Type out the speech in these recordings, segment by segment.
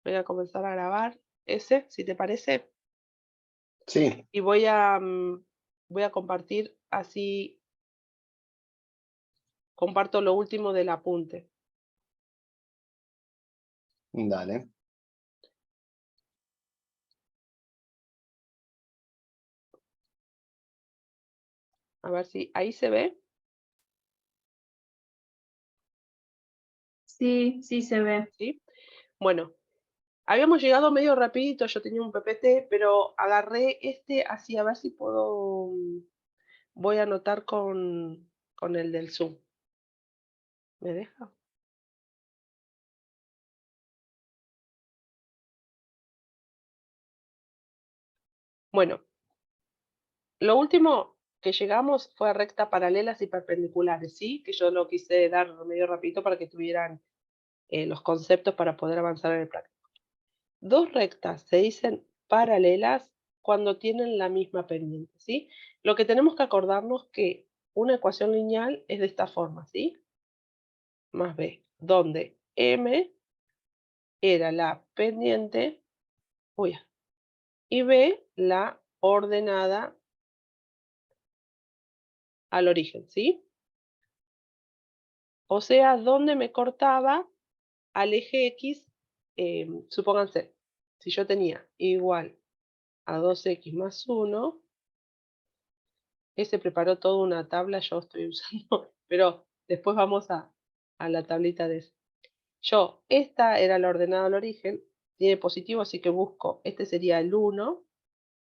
Voy a comenzar a grabar ese, si te parece, Sí, y voy a compartir, así comparto lo último del apunte. dale. A ver si ahí se ve, Sí, sí se ve. ¿sí? Bueno, habíamos llegado medio rapidito, yo tenía un PPT, pero agarré este así a ver si puedo, voy a anotar con el del Zoom. ¿Me deja? Bueno, lo último que llegamos fue a rectas paralelas y perpendiculares, ¿sí? Que yo lo quise dar medio rapidito para que tuvieran los conceptos para poder avanzar en el práctico. Dos rectas se dicen paralelas cuando tienen la misma pendiente, ¿sí? Lo que tenemos que acordarnos que una ecuación lineal es de esta forma, ¿sí? Más b, donde m era la pendiente, uy, y b la ordenada al origen, ¿sí? O sea, donde me cortaba al eje X, supónganse, si yo tenía igual a 2x más 1, se preparó toda una tabla, yo estoy usando, pero después vamos a la tablita de eso. Esta era la ordenada al origen, tiene positivo, así que busco, este sería el 1,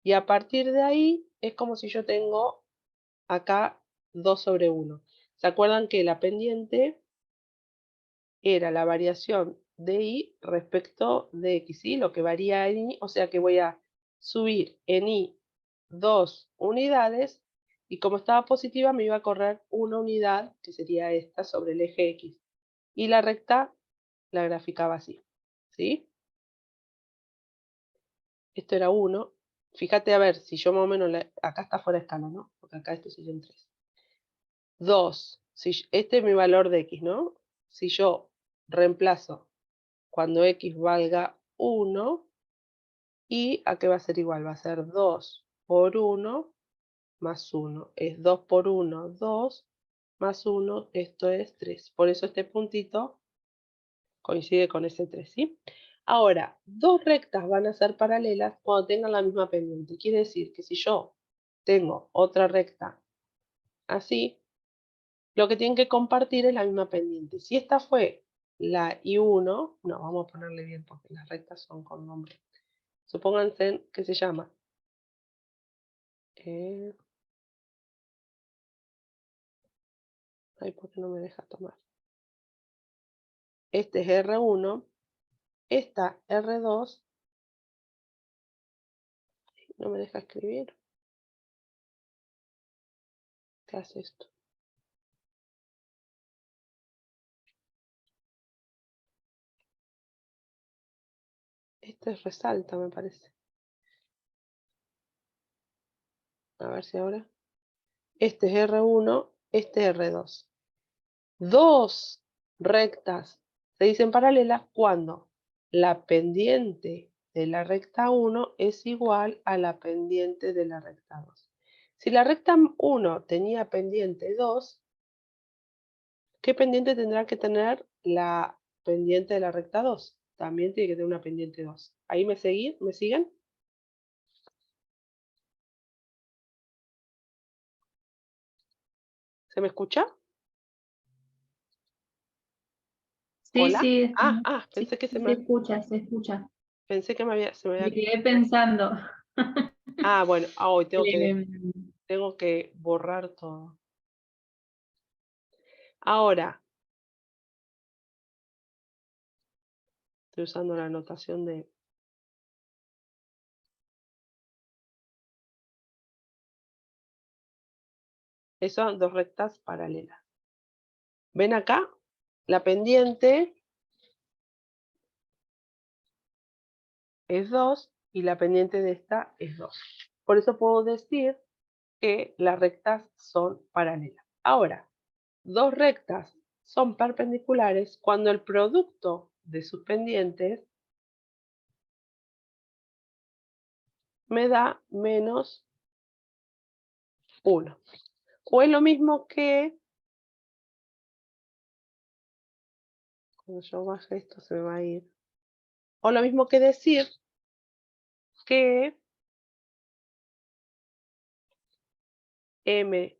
y a partir de ahí es como si yo tengo acá 2 sobre 1. ¿Se acuerdan que la pendiente era la variación de y respecto de x, ¿sí? Lo que varía en y, o sea que voy a subir en y 2 unidades, y como estaba positiva me iba a correr una unidad, que sería esta, sobre el eje x. Y la recta la graficaba así, ¿sí? Esto era 1. Fíjate a ver si yo más o menos, acá está fuera de escala, ¿no? Porque acá esto sería un 3. 2, si este es mi valor de x, ¿no? Si yo reemplazo cuando x valga 1, ¿y a qué va a ser igual? Va a ser 2 por 1 más 1. Es 2 por 1, 2, más 1, esto es 3. Por eso este puntito coincide con ese 3, ¿sí? Ahora, dos rectas van a ser paralelas cuando tengan la misma pendiente. Quiere decir que si yo tengo otra recta así, lo que tienen que compartir es la misma pendiente. Si esta fue la I1, no, vamos a ponerle bien porque las rectas son con nombre. Supónganse que se llama eh, ay, ¿por qué no me deja tomar? Este es R1, esta R2, no me deja escribir. ¿Qué hace esto? Este es resalta, me parece. A ver si ahora. Este es R1, este es R2. Dos rectas se dicen paralelas cuando la pendiente de la recta 1 es igual a la pendiente de la recta 2. Si la recta 1 tenía pendiente 2, ¿qué pendiente tendrá que tener la pendiente de la recta 2? También tiene que tener una pendiente 2. ¿Ahí me seguí? ¿Me siguen? ¿Se me escucha? Sí, ¿Hola? sí, sí, Pensé que sí se escucha, se escucha. pensé que se me Me había. quedé pensando. Bueno, hoy Em, tengo que borrar todo. Ahora, estoy usando la anotación de. Son dos rectas paralelas. ¿Ven acá? La pendiente es 2 y la pendiente de esta es 2. Por eso puedo decir que las rectas son paralelas. Ahora, dos rectas son perpendiculares cuando el producto de sus pendientes me da menos 1. O es lo mismo que, cuando yo baje esto se me va a ir, o lo mismo que decir que m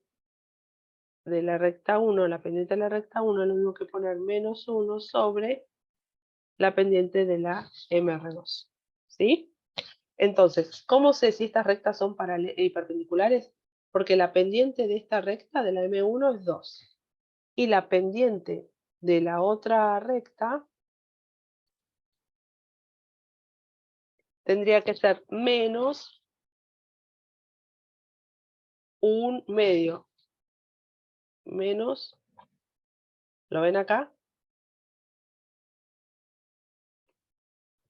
de la recta 1, la pendiente de la recta 1, es lo mismo que poner menos 1 sobre la pendiente de la MR2. ¿Sí? Entonces, ¿cómo sé si estas rectas son perpendiculares? Porque la pendiente de esta recta, de la M1, es 2. Y la pendiente de la otra recta tendría que ser menos 1/2. Menos, ¿lo ven acá?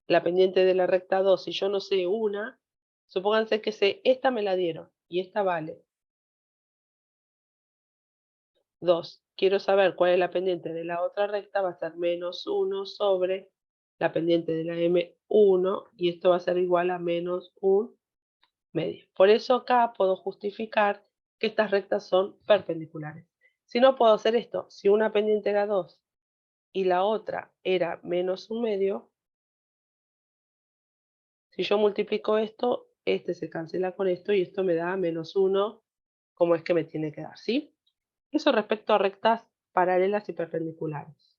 La pendiente de la recta 2, si yo no sé una, supónganse que sé, esta me la dieron y esta vale 2. Quiero saber cuál es la pendiente de la otra recta, va a ser menos 1 sobre la pendiente de la M1 y esto va a ser igual a menos 1/2. Por eso acá puedo justificar que estas rectas son perpendiculares. Si no, puedo hacer esto. Si una pendiente era 2 y la otra era menos 1/2, si yo multiplico esto, este se cancela con esto y esto me da menos 1, como es que me tiene que dar, ¿sí? Eso respecto a rectas paralelas y perpendiculares.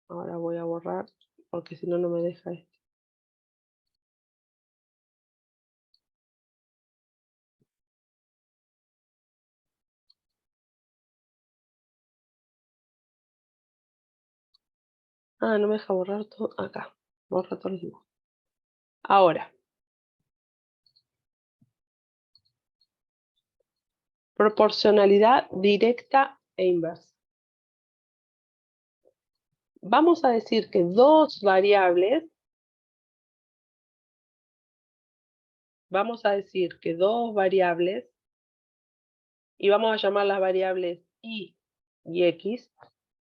Ahora voy a borrar, porque si no, no me deja esto. Ah, no me deja borrar todo. Acá, borra todos los dibujos. Ahora, proporcionalidad directa e inversa. Vamos a decir que dos variables, y vamos a llamar las variables y x,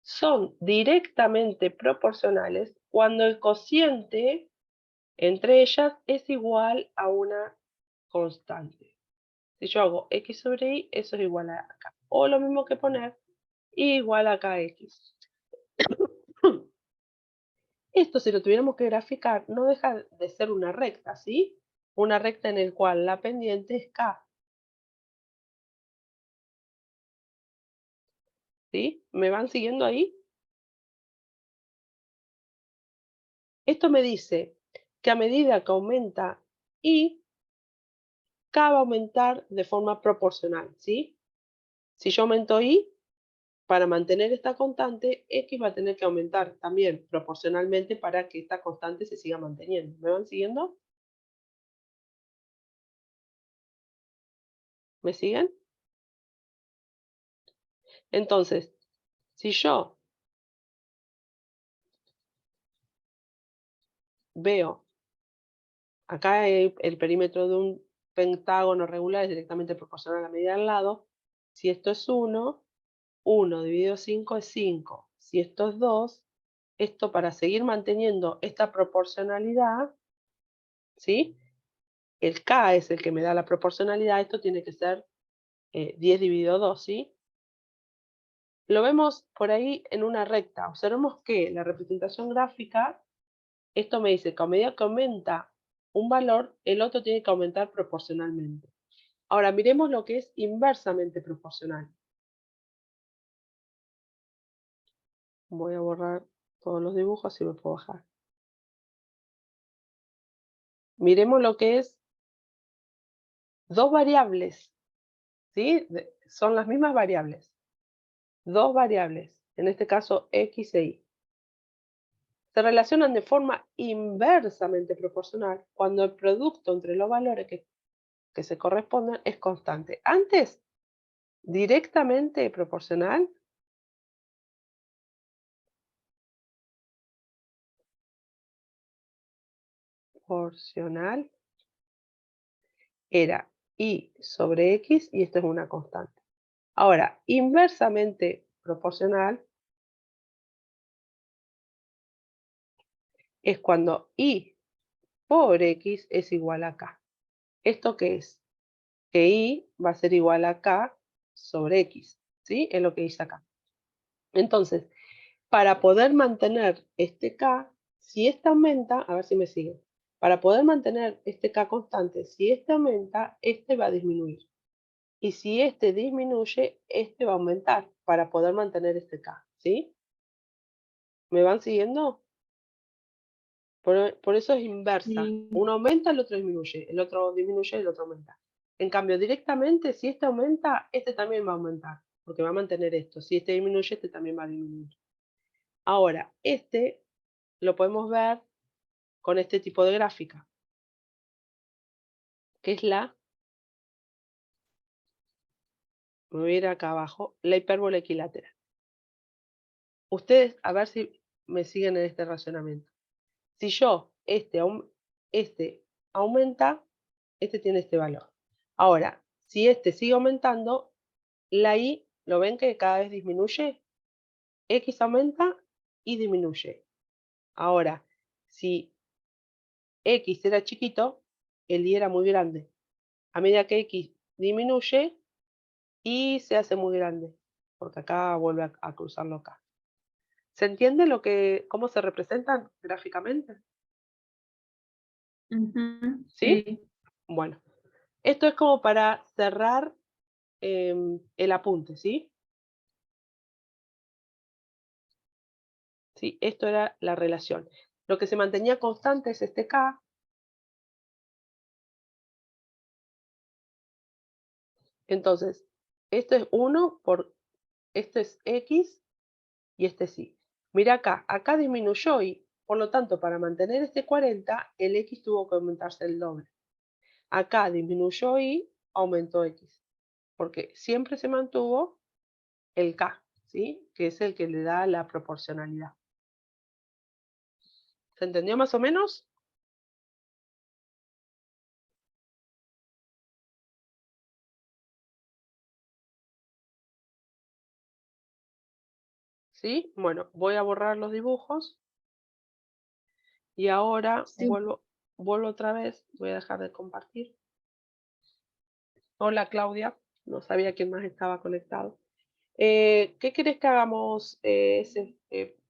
son directamente proporcionales cuando el cociente entre ellas es igual a una constante. Si yo hago x sobre y, eso es igual a acá. O lo mismo que poner y igual a kx. Esto, si lo tuviéramos que graficar, no deja de ser una recta, ¿sí? Una recta en la cual la pendiente es k. ¿Sí? ¿Me van siguiendo ahí? Esto me dice que a medida que aumenta y, k va a aumentar de forma proporcional, ¿sí? Si yo aumento y, para mantener esta constante, x va a tener que aumentar también proporcionalmente para que esta constante se siga manteniendo. ¿Me van siguiendo? ¿Me siguen? Entonces, si yo veo, acá el perímetro de un pentágono regular es directamente proporcional a la medida al lado. Si esto es 1, 1 dividido 5 es 5. Si esto es 2, esto, para seguir manteniendo esta proporcionalidad, ¿sí? El k es el que me da la proporcionalidad, esto tiene que ser 10 dividido 2, ¿sí? Lo vemos por ahí en una recta. Observemos que la representación gráfica, esto me dice que a medida que aumenta un valor, el otro tiene que aumentar proporcionalmente. Ahora miremos lo que es inversamente proporcional. Voy a borrar todos los dibujos y me puedo bajar. Miremos lo que es dos variables, ¿sí? Son las mismas variables. Dos variables, en este caso x e y. Se relacionan de forma inversamente proporcional cuando el producto entre los valores que se corresponden es constante. Antes, directamente proporcional, era y sobre x y esto es una constante. Ahora, inversamente proporcional es cuando y por X es igual a K. ¿Esto qué es? Que Y va a ser igual a K sobre X, ¿sí? Es lo que dice acá. Entonces, para poder mantener este K, si este aumenta, a ver si me sigue, para poder mantener este K constante, si este aumenta, este va a disminuir. Y si este disminuye, este va a aumentar para poder mantener este K, ¿sí? ¿Me van siguiendo? Por eso es inversa. Sí. Uno aumenta, el otro disminuye, el otro disminuye, el otro aumenta. En cambio, directamente, si este aumenta, este también va a aumentar, porque va a mantener esto. Si este disminuye, este también va a disminuir. Ahora, este lo podemos ver con este tipo de gráfica, que es me voy a ir acá abajo, la hipérbola equilateral. Ustedes, a ver si me siguen en este razonamiento. Si yo, este aumenta, este tiene este valor. Ahora, si este sigue aumentando, la Y, ¿lo ven que cada vez disminuye? X aumenta y disminuye. Ahora, si X era chiquito, el Y era muy grande. A medida que X disminuye, Y se hace muy grande, porque acá vuelve a cruzarlo acá. ¿Se entiende cómo se representan gráficamente? Ujú, ¿Sí? sí. Bueno, esto es como para cerrar el apunte, ¿sí? Sí, esto era la relación. Lo que se mantenía constante es este K. Entonces, esto es 1 por, esto es X y este es Y. Mira acá disminuyó Y. Por lo tanto, para mantener este 40, el X tuvo que aumentarse el doble. Acá disminuyó Y, aumentó X. Porque siempre se mantuvo el K, ¿sí? Que es el que le da la proporcionalidad. ¿Se entendió más o menos? ¿Sí? Bueno, voy a borrar los dibujos y ahora Sí. vuelvo otra vez. Voy a dejar de compartir. Hola Claudia, no sabía quién más estaba conectado. ¿Qué querés que hagamos?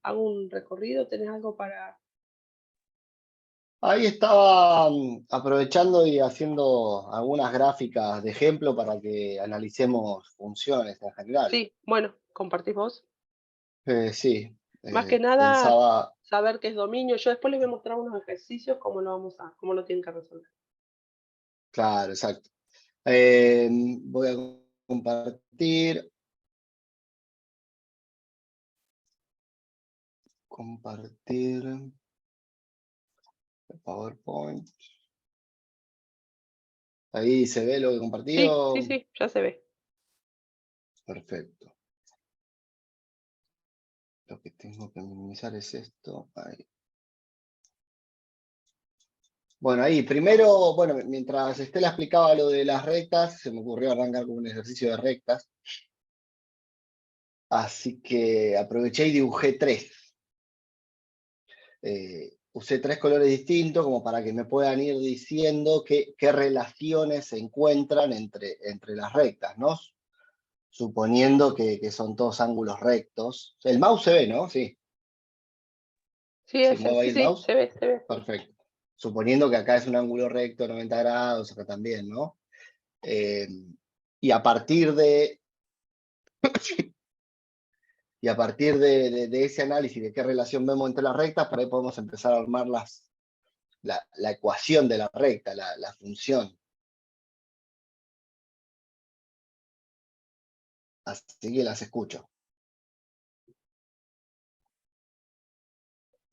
¿Hago un recorrido? ¿Tenés algo para...? Ahí estaba aprovechando y haciendo algunas gráficas de ejemplo para que analicemos funciones en general. Sí, bueno, compartís vos. Sí, Más que nada, pensaba, saber qué es dominio. Yo después les voy a mostrar unos ejercicios, cómo lo tienen que resolver. claro, exacto. Voy a compartir. Compartir el PowerPoint. Ahí se ve lo que he Sí, sí, compartido. sí, ya se ve. Perfecto. Lo que tengo que minimizar es esto. Ahí. Bueno, ahí primero, bueno, mientras Estela explicaba lo de las rectas, se me ocurrió arrancar con un ejercicio de rectas. Así que aproveché y dibujé tres. Usé tres colores distintos como para que me puedan ir diciendo qué relaciones se encuentran entre las rectas, ¿no? Suponiendo que son todos ángulos rectos. El mouse se ve, ¿no? Sí. Sí, Si muevo ahí sí, el sí, mouse, se ve, se ve. perfecto. Suponiendo que acá es un ángulo recto, 90 grados, acá también, ¿no? Eh, y a partir de ese análisis de qué relación vemos entre las rectas, por ahí podemos empezar a armar la ecuación de la recta, la función. Así que las escucho.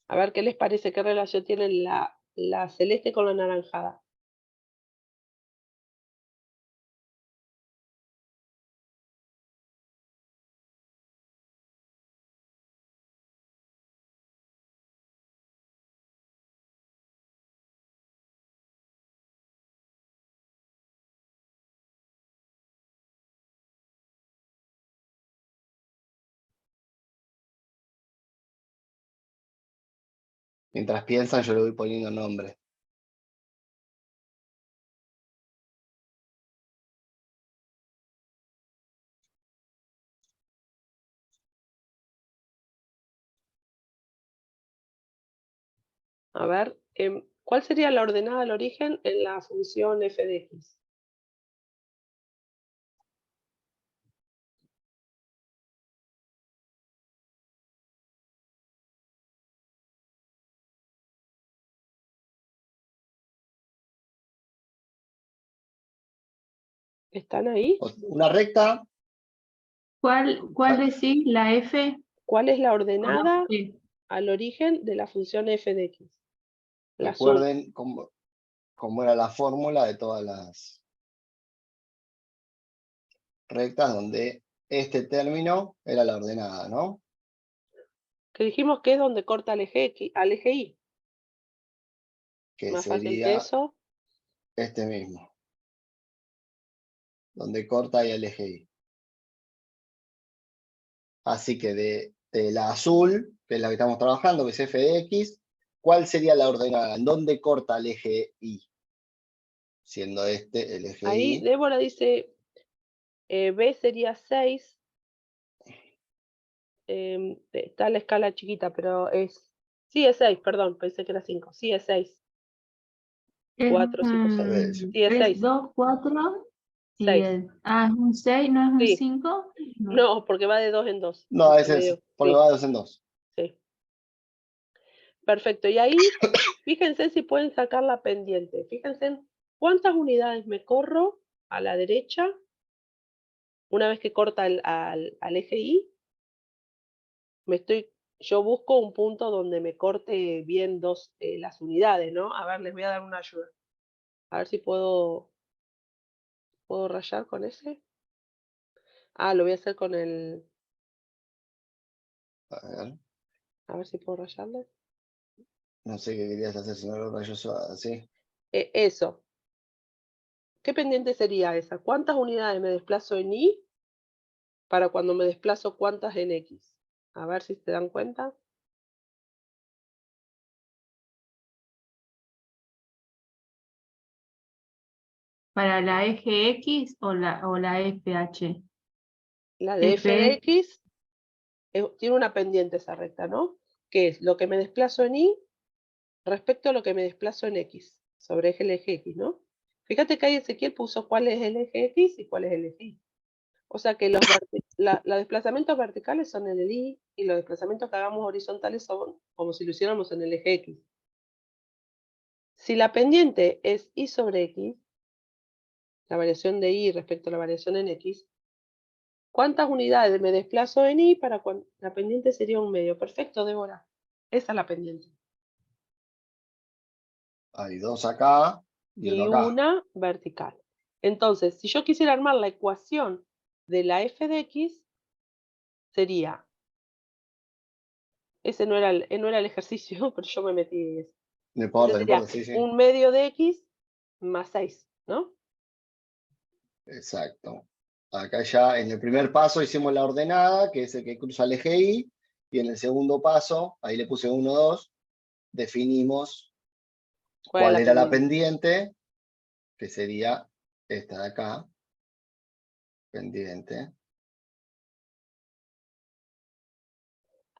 A ver qué les parece, qué relación tiene la celeste con la naranjada. Mientras piensan, yo le voy poniendo nombre. A ver, ¿cuál sería la ordenada al origen en la función f de x? ¿Están ahí? Una recta. ¿Cuál decís? ¿La F? ¿Cuál es la ordenada Sí. al origen de la función f de x? La azul. Recuerden cómo era la fórmula de todas las rectas donde este término era la ordenada, ¿no? Que dijimos que es donde corta al eje X, al eje Y. Que Más fácil que sería eso. este mismo, donde corta y el eje Y. Así que de la azul, que es la que estamos trabajando, que es f de x, ¿cuál sería la ordenada? ¿En dónde corta el eje Y? Siendo este el eje Ahí Y. Débora dice, B sería 6. Está la escala chiquita, pero sí es 6, perdón, pensé que era 5. Sí es 6. 4, 5, 6. Sí es 6. 2, 4. Y 6. es un 6, ¿no es un Sí. 5? No, porque va de 2 en 2. No, ese es porque Sí, va de 2 en 2. sí. Perfecto. Y ahí, fíjense si pueden sacar la pendiente. Fíjense en cuántas unidades me corro a la derecha una vez que corta al eje Y. Yo busco un punto donde me corte bien las unidades, ¿no? A ver, les voy a dar una ayuda. A ver si puedo rayar con ese. Lo voy a hacer con el... A ver si puedo rayarle. No sé qué querías hacer si no lo rayo así. Eso. ¿Qué pendiente sería esa? ¿Cuántas unidades me desplazo en Y para cuando me desplazo cuántas en X? A ver si se dan cuenta. ¿Para la eje X o la FH? La de f de x tiene una pendiente esa recta, ¿no? Que es lo que me desplazo en Y respecto a lo que me desplazo en X, sobre el eje X, ¿no? Fíjate que ahí Ezequiel puso cuál es el eje X y cuál es el eje Y. O sea que los desplazamientos verticales son en el Y y los desplazamientos que hagamos horizontales son como si lo hiciéramos en el eje X. Si la pendiente es Y sobre X, la variación de Y respecto a la variación en X, ¿cuántas unidades me desplazo en Y para cuando la pendiente sería un medio? Perfecto, Débora. Esa es la pendiente. Hay 2 acá y 1 Y acá. una vertical. Entonces, si yo quisiera armar la ecuación de la f de x, sería, ese no era el ejercicio, pero yo me metí. No importa, no Sería importa, sí, sí. un medio de x más 6, ¿no? Exacto. Acá ya en el primer paso hicimos la ordenada, que es el que cruza el eje Y, y en el segundo paso, ahí le puse 1, 2, definimos cuál era la pendiente, que sería esta de acá, pendiente.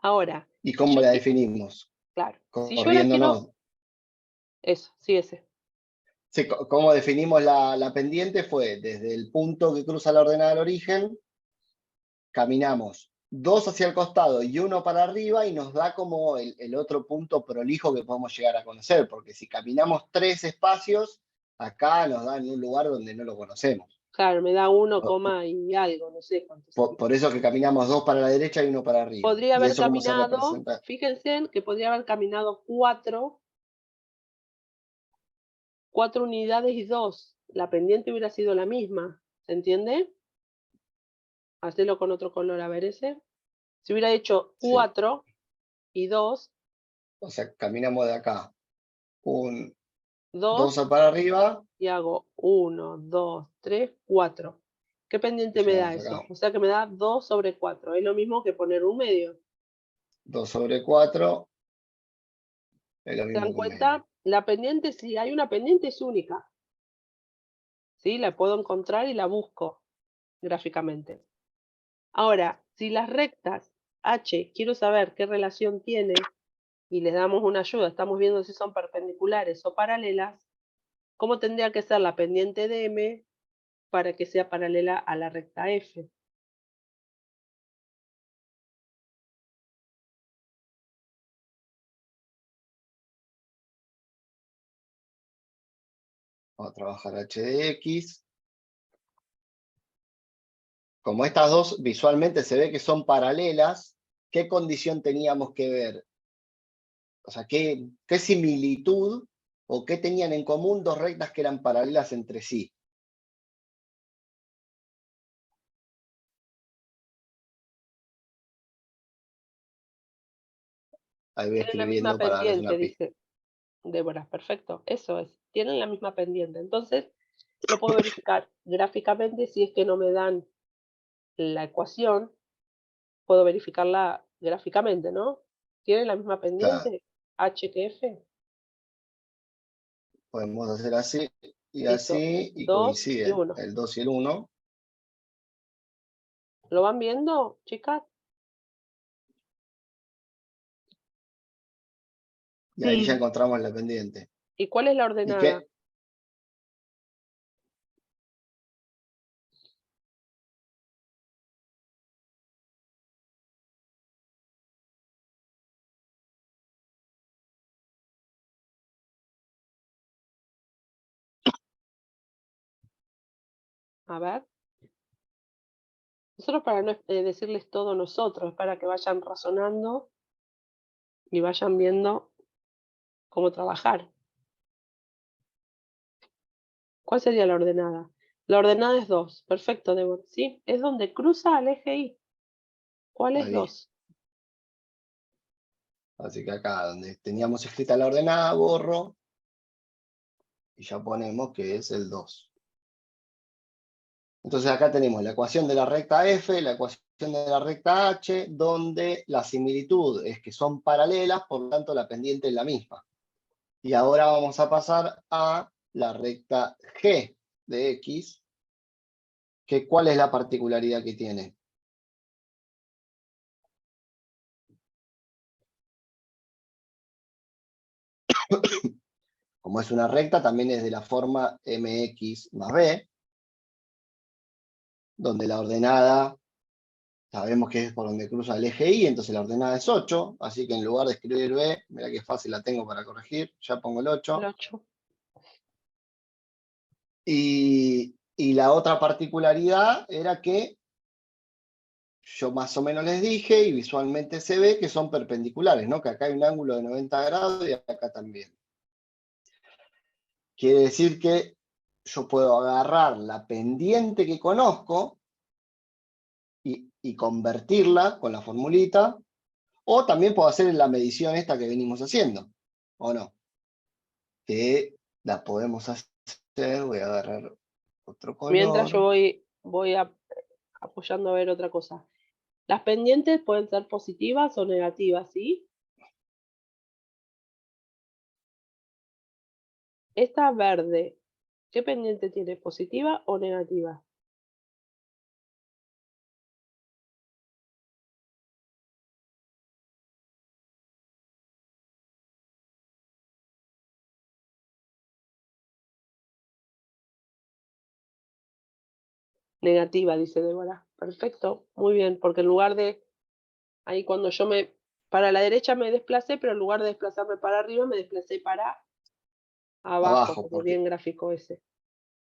Ahora. ¿Y cómo la definimos? Claro. Si yo la Corriéndonos. quiero... Eso, sí, ese. Sí, ¿cómo definimos la pendiente? Fue desde el punto que cruza la ordenada del origen, caminamos 2 hacia el costado y 1 para arriba y nos da como el otro punto prolijo que podemos llegar a conocer, porque si caminamos 3 espacios, acá nos da en un lugar donde no lo conocemos. Claro, me da 1, y algo, no sé cuánto. Por eso que caminamos 2 para la derecha y 1 para arriba. Podría ¿Y haber eso cómo se caminado, representa? fíjense que podría haber caminado 4 unidades y 2. La pendiente hubiera sido la misma, ¿se entiende? Hacelo con otro color, a ver ese. Si hubiera hecho 4 y 2. O sea, caminamos de acá. 2 para arriba. y hago 1, 2, 3, 4. ¿Qué pendiente me da eso? O sea que me da 2 sobre 4. Es lo mismo que poner un medio. 2 sobre 4. Es lo ¿Se mismo dan que un cuenta? medio. La pendiente, si hay una pendiente, es única. ¿Sí? La puedo encontrar y la busco gráficamente. Ahora, si las rectas H, quiero saber qué relación tiene y les damos una ayuda, estamos viendo si son perpendiculares o paralelas, ¿cómo tendría que ser la pendiente de M para que sea paralela a la recta F? Vamos a trabajar h de x. Como estas dos visualmente se ve que son paralelas, ¿qué condición teníamos que ver? O sea, ¿qué similitud o qué tenían en común dos rectas que eran paralelas entre sí? Ahí voy Tienen la misma escribiendo para darles pendiente, una pista. dice Débora, perfecto, eso es, tienen la misma pendiente. Entonces, lo puedo verificar gráficamente si es que no me dan la ecuación, puedo verificarla gráficamente, ¿no? ¿Tienen la misma Claro, pendiente H que F? podemos hacer así y Listo, así, y 2 y coinciden 1. el 2 y el 1. ¿Lo van viendo, chicas? Y ahí ya Sí, encontramos la pendiente. ¿Y cuál es la ¿Y ordenada? qué? A ver. Nosotros para no decirles todo nosotros, para que vayan razonando y vayan viendo cómo trabajar. ¿Cuál sería la ordenada? La ordenada es 2. Perfecto, Débora. ¿Sí? Es donde cruza al eje Y. ¿Cuál es Ahí. 2? Así que acá donde teníamos escrita la ordenada, borro y ya ponemos que es el 2. Entonces acá tenemos la ecuación de la recta F, la ecuación de la recta H, donde la similitud es que son paralelas, por lo tanto la pendiente es la misma. Y ahora vamos a pasar a la recta G de X, que ¿cuál es la particularidad que tiene? Como es una recta, también es de la forma mx más b, donde la ordenada sabemos que es por donde cruza el eje Y, entonces la ordenada es 8, así que en lugar de escribir B, mira qué fácil la tengo para corregir, ya pongo el 8. El 8. Y la otra particularidad era que yo más o menos les dije, y visualmente se ve que son perpendiculares, ¿no? Que acá hay un ángulo de 90 grados y acá también. Quiere decir que yo puedo agarrar la pendiente que conozco y convertirla con la formulita, o también puedo hacer la medición esta que venimos haciendo, ¿o no? Que la podemos hacer, voy a agarrar otro Mientras yo color. voy apoyando a ver otra cosa. Las pendientes pueden ser positivas o negativas, ¿sí? Esta verde, ¿qué pendiente tiene? ¿Positiva o negativa? Negativa, dice Débora. Perfecto, muy bien, porque en lugar de, ahí cuando yo para la derecha me desplacé, pero en lugar de desplazarme para arriba, me desplacé para abajo, Abajo, como porque bien gráfico ese.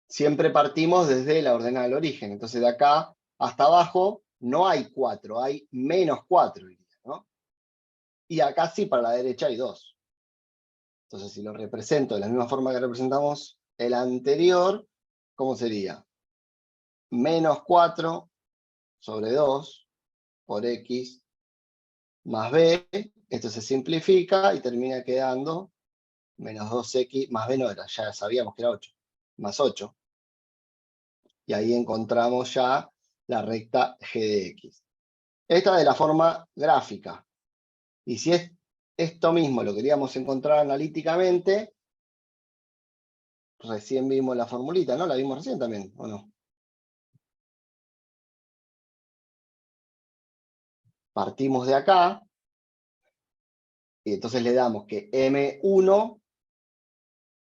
siempre partimos desde la ordenada del origen. Entonces de acá hasta abajo no hay 4, hay menos 4, ¿no? Y acá sí, para la derecha hay 2. Entonces si lo represento de la misma forma que representamos el anterior, ¿cómo sería? Menos 4 sobre 2 por X más B. Esto se simplifica y termina quedando menos 2X, más B no era, ya sabíamos que era 8, más 8. Y ahí encontramos ya la recta G de X. Esta de la forma gráfica. Y si es esto mismo lo queríamos encontrar analíticamente, recién vimos la formulita, ¿no? La vimos recién también, ¿o no? Partimos de acá Y entonces le damos que M1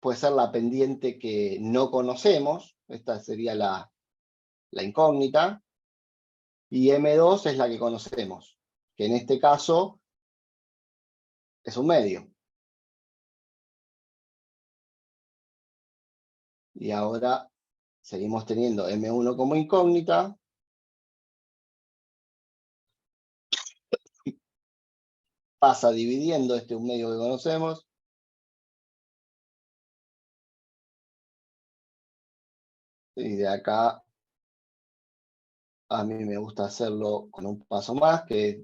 puede ser la pendiente que no conocemos, esta sería la incógnita, y M2 es la que conocemos, que en este caso es un medio. Y ahora seguimos teniendo M1 como incógnita. Pasa dividiendo un medio que conocemos. Y de acá a mí me gusta hacerlo con un paso más, que es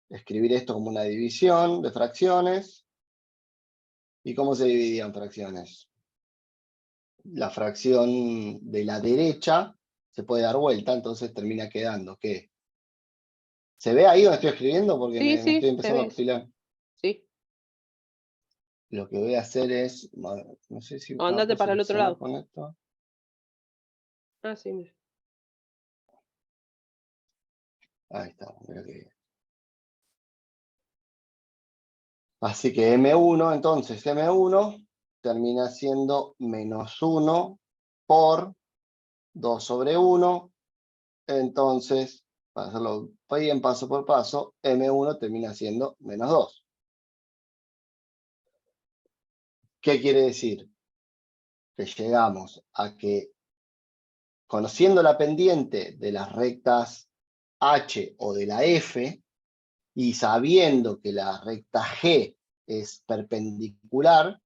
escribir esto como una división de fracciones. ¿Y cómo se dividían fracciones? La fracción de la derecha se puede dar vuelta, entonces termina quedando que... ¿Se ve ahí donde estoy escribiendo? Porque Sí, me estoy sí, se empezando a ve. pilar. Sí. Lo que voy a hacer es... No sé si O la andate puedo para el otro seleccionar lado. con esto. Ah, sí, mira. Ahí está, mira que bien. Así que M1, entonces M1 termina siendo menos 1 por 2 sobre 1. Entonces, para hacerlo bien paso por paso, M1 termina siendo menos 2. ¿Qué quiere decir? Que llegamos a que, conociendo la pendiente de las rectas H o de la F, y sabiendo que la recta G es perpendicular,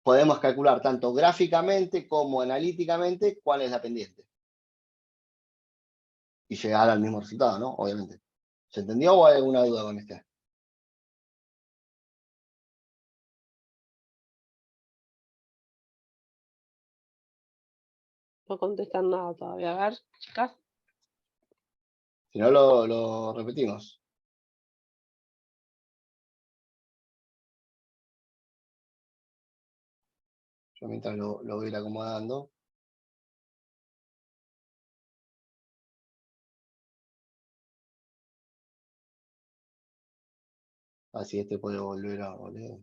podemos calcular tanto gráficamente como analíticamente cuál es la pendiente. Y llegar al mismo resultado, ¿no? Obviamente. ¿Se entendió o hay alguna duda con este? No contestan nada todavía. A ver, chicas. Si no, lo repetimos. Yo mientras lo voy a ir acomodando. Así puede volver a volver.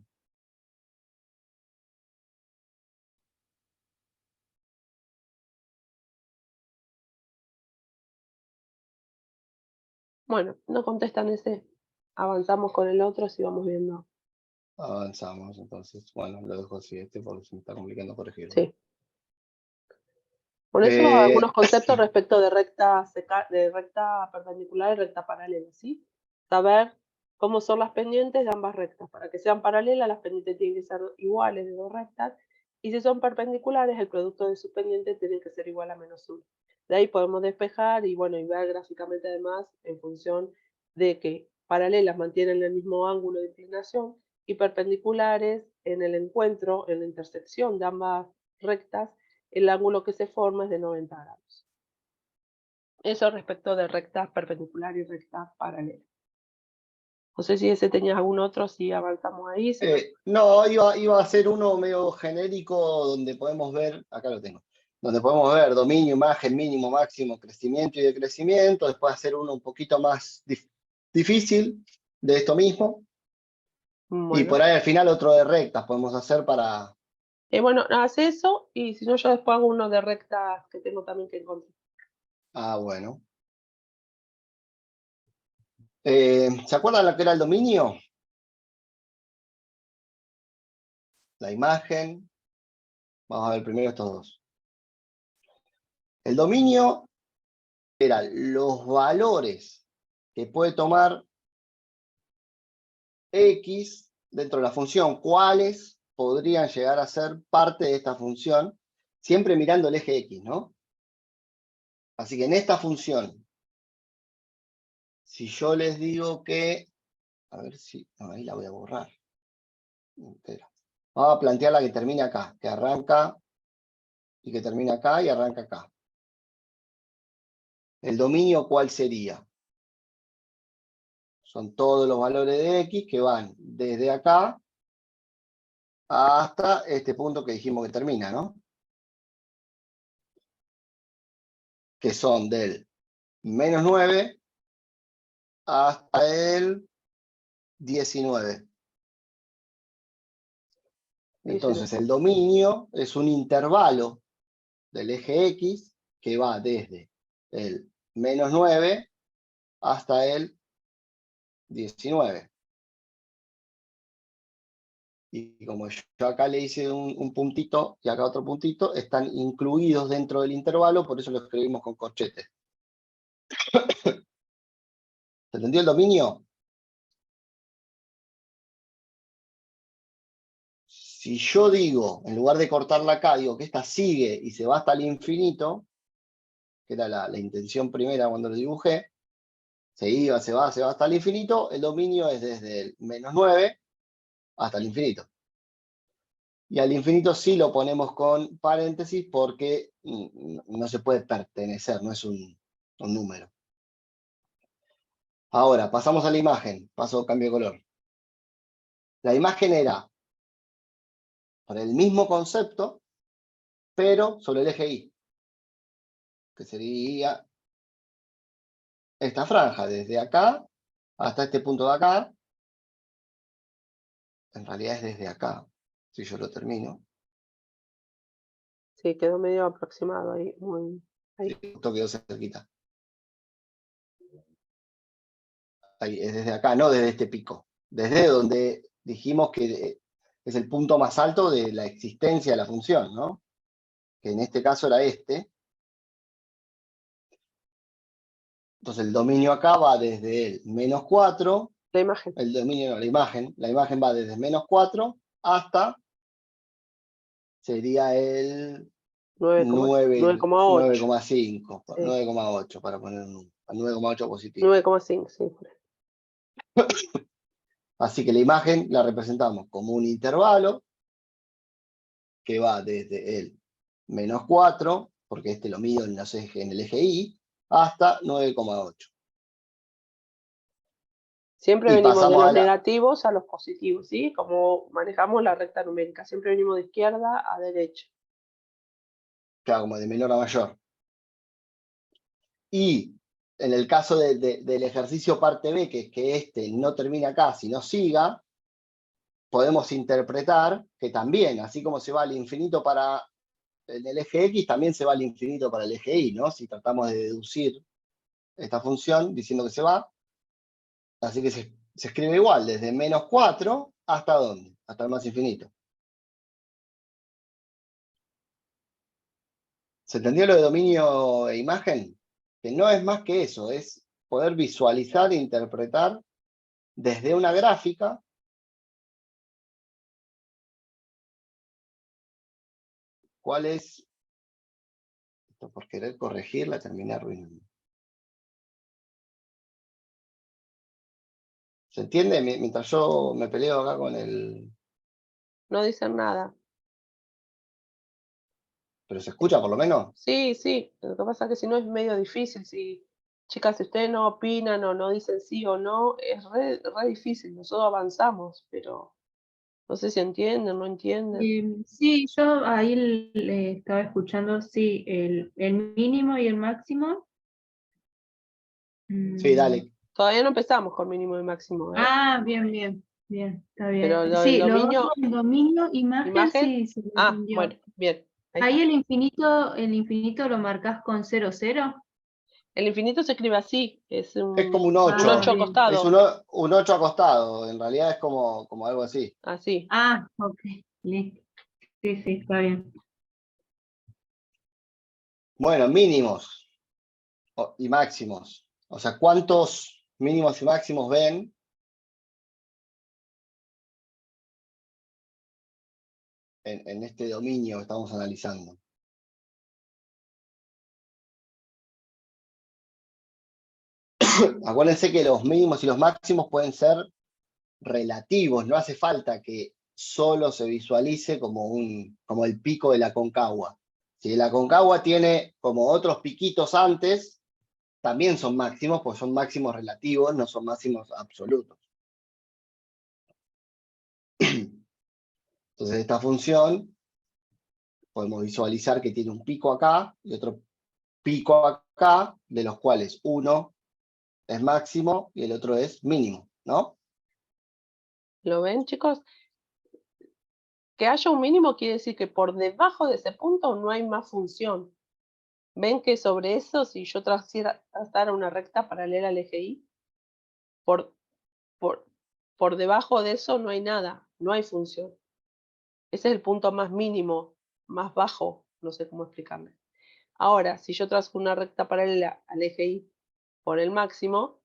Bueno, no contestan ese. Avanzamos con el otro si vamos viendo. Avanzamos, entonces. Bueno, lo dejo así porque se me está complicando corregirlo. Sí. Por eso algunos conceptos respecto de recta perpendicular y recta paralela, ¿sí? Saber cómo son las pendientes de ambas rectas. Para que sean paralelas, las pendientes tienen que ser iguales de dos rectas. Y si son perpendiculares, el producto de sus pendientes tiene que ser igual a menos 1. De ahí podemos despejar y, bueno, y ver gráficamente además en función de que paralelas mantienen el mismo ángulo de inclinación y perpendiculares en el encuentro, en la intersección de ambas rectas, el ángulo que se forma es de 90 grados. Eso respecto de rectas perpendicular y rectas paralelas. No sé si ese tenías algún otro, si avanzamos ahí. No, iba a ser uno medio genérico donde podemos ver, acá lo tengo, donde podemos ver dominio, imagen, mínimo, máximo, crecimiento y decrecimiento. Después hacer uno un poquito más difícil de esto mismo. Bueno. Y por ahí al final otro de rectas podemos hacer para... Bueno, haz eso y si no yo después hago uno de rectas que tengo también que encontrar. Ah, bueno. ¿Se acuerdan lo que era el dominio? La imagen. Vamos a ver primero estos dos. El dominio eran los valores que puede tomar X dentro de la función, cuáles podrían llegar a ser parte de esta función, siempre mirando el eje X, ¿no? Así que en esta función, si yo les digo que, a ver si, no, ahí la voy a borrar. Espera. Vamos a plantear la que termina acá, que arranca y que termina acá y arranca acá. ¿El dominio cuál sería? Son todos los valores de X que van desde acá hasta este punto que dijimos que termina, ¿no? Que son del menos 9 hasta el 19. Entonces el dominio es un intervalo del eje X que va desde el -9 hasta el 19. Y como yo acá le hice un puntito y acá otro puntito, están incluidos dentro del intervalo, por eso lo escribimos con corchetes. ¿Se entendió el dominio? Si yo digo, en lugar de cortarla acá, digo que esta sigue y se va hasta el infinito, que era la intención primera cuando lo dibujé, se va hasta el infinito, el dominio es desde el -9 hasta el infinito. Y al infinito sí lo ponemos con paréntesis porque no se puede pertenecer, no es un número. Ahora, pasamos a la imagen, cambio de color. La imagen era para el mismo concepto, pero sobre el eje Y, que sería esta franja, desde acá hasta este punto de acá. En realidad es desde acá, si yo lo termino. Sí, quedó medio aproximado ahí. Ahí. Sí, esto quedó cerquita. Ahí, es desde acá, no desde este pico. Desde donde dijimos que es el punto más alto de la existencia de la función, ¿no? Que en este caso era este. Entonces el dominio acá va desde el -4. La imagen. El dominio no, la imagen. La imagen va desde -4 hasta, sería el 9,8. 9,5, Sí. 9,8 para poner un número, 9,8 positivo. 9,5, sí. Así que la imagen la representamos como un intervalo que va desde el -4, porque este lo mido en el eje Y, hasta 9,8. Siempre Y venimos de pasamos los a la, negativos a los positivos, ¿sí? Como manejamos la recta numérica. Siempre venimos de izquierda a derecha. claro, como de menor a mayor. Y en el caso del ejercicio parte B, que este no termina acá, sino siga, podemos interpretar que también, así como se va al infinito para el eje X, también se va al infinito para el eje Y, ¿no? Si tratamos de deducir esta función diciendo que se va. Así que se escribe igual, desde -4 hasta ¿dónde? Hasta el más infinito. ¿Se entendió lo de dominio e imagen? Que no es más que eso, es poder visualizar e interpretar desde una gráfica cuál es. Esto por querer corregirla terminé arruinando. ¿Se entiende? Mientras yo me peleo acá con el... No dicen nada. ¿Pero se escucha por lo menos? Sí, sí. Lo que pasa es que si no es medio difícil. Si, chicas, si ustedes no opinan o no dicen sí o no, es re difícil. Nosotros avanzamos, pero no sé si entienden, no entienden. Sí, yo ahí le estaba escuchando, sí, el mínimo y el máximo. Sí, dale. Todavía no empezamos con mínimo y máximo, ¿eh? Ah, bien, está Pero bien. lo del Sí, lo dominio, otro, el dominio, imagen, imagen. sí, se lo Ah, entendió. bueno, bien. Ahí Ahí está. el infinito lo marcás con 0, 0. El infinito se escribe así, es Es como un un 8 8. Bien. Es acostado, un 8 acostado. En realidad es como algo así. así. Ah, ok, listo. Sí, está bien. Bueno, mínimos y máximos. O sea, ¿cuántos mínimos y máximos ven en este dominio que estamos analizando? Acuérdense que los mínimos y los máximos pueden ser relativos, no hace falta que solo se visualice como el pico de la Aconcagua. Si la Aconcagua tiene como otros piquitos antes, también son máximos, pues son máximos relativos, no son máximos absolutos. Entonces esta función podemos visualizar que tiene un pico acá y otro pico acá, de los cuales uno es máximo y el otro es mínimo, ¿no? ¿Lo ven, chicos? Que haya un mínimo quiere decir que por debajo de ese punto no hay más función. ¿Ven que sobre eso, si yo trazara una recta paralela al eje Y, por, por debajo de eso no hay nada, no hay función. Ese es el punto más mínimo, más bajo, no sé cómo explicarme. Ahora, si yo trazo una recta paralela al eje Y por el máximo,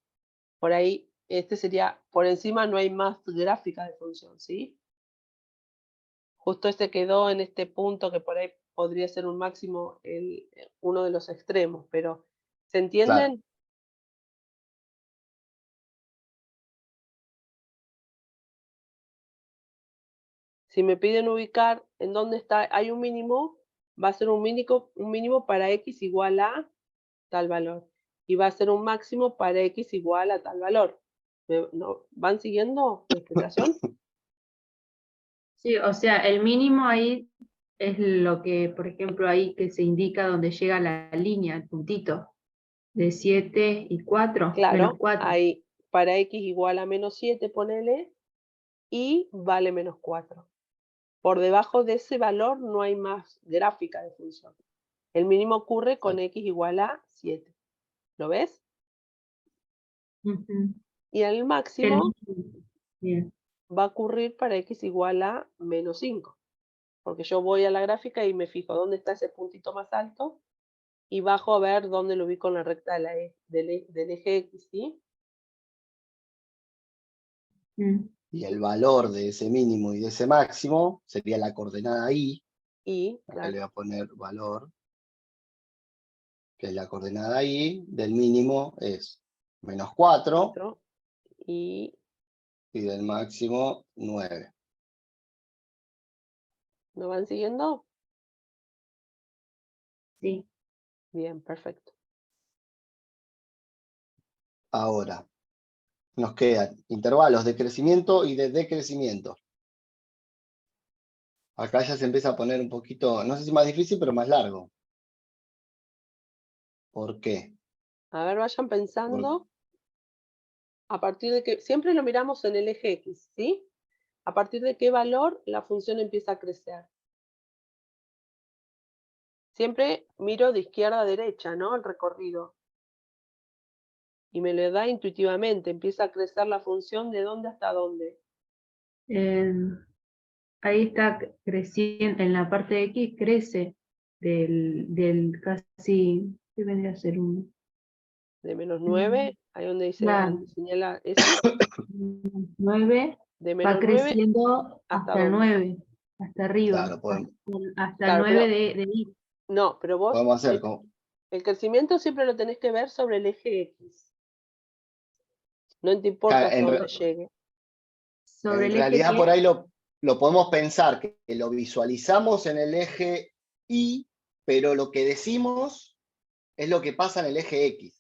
por ahí, este sería, por encima no hay más gráfica de función, ¿sí? Justo este quedó en este punto que por ahí podría ser un máximo uno de los extremos, pero ¿se entienden? Claro. Si me piden ubicar en dónde está, hay un mínimo, va a ser un mínimo para x igual a tal valor. Y va a ser un máximo para x igual a tal valor. ¿Van siguiendo mi explicación? Sí, o sea, el mínimo ahí es lo que, por ejemplo, ahí que se indica donde llega la línea, el puntito, de 7 y 4, menos Claro, 4. ahí para x igual a menos 7, ponele, y vale menos 4. Por debajo de ese valor no hay más gráfica de función. El mínimo ocurre con x igual a 7. ¿Lo ves? Y el máximo Bien. va a ocurrir para x igual a menos 5. Porque yo voy a la gráfica y me fijo dónde está ese puntito más alto y bajo a ver dónde lo ubico en la recta del eje X, ¿sí? Y el valor de ese mínimo y de ese máximo sería la coordenada Y. Y, Acá le voy claro, a poner valor, que es la coordenada Y del mínimo es menos 4 y y del máximo 9. ¿me van siguiendo? Sí. Bien, perfecto. Ahora, nos quedan intervalos de crecimiento y de decrecimiento. Acá ya se empieza a poner un poquito, no sé si más difícil, pero más largo. ¿Por qué? A ver, vayan Por- pensando a partir de que, siempre lo miramos en el eje X, ¿sí? A partir de qué valor la función empieza a crecer. Siempre miro de izquierda a derecha, ¿no? El recorrido. Y me lo da intuitivamente, empieza a crecer la función de dónde hasta dónde. Ahí está creciendo, en la parte de X crece del casi, ¿qué vendría a ser? De menos 9, ahí donde dice, Claro, donde señala ese, 9 de va menos 9 creciendo hasta hasta el dónde. 9, hasta arriba, Claro, podemos, hasta el Claro, 9 pero de Y. no, pero vos, podemos hacer como, el crecimiento siempre lo tenés que ver sobre el eje X. No te importa hasta en, dónde llegue. ¿Sobre en el eje realidad por qué? ahí lo podemos pensar, que lo visualizamos en el eje Y, pero lo que decimos es lo que pasa en el eje X.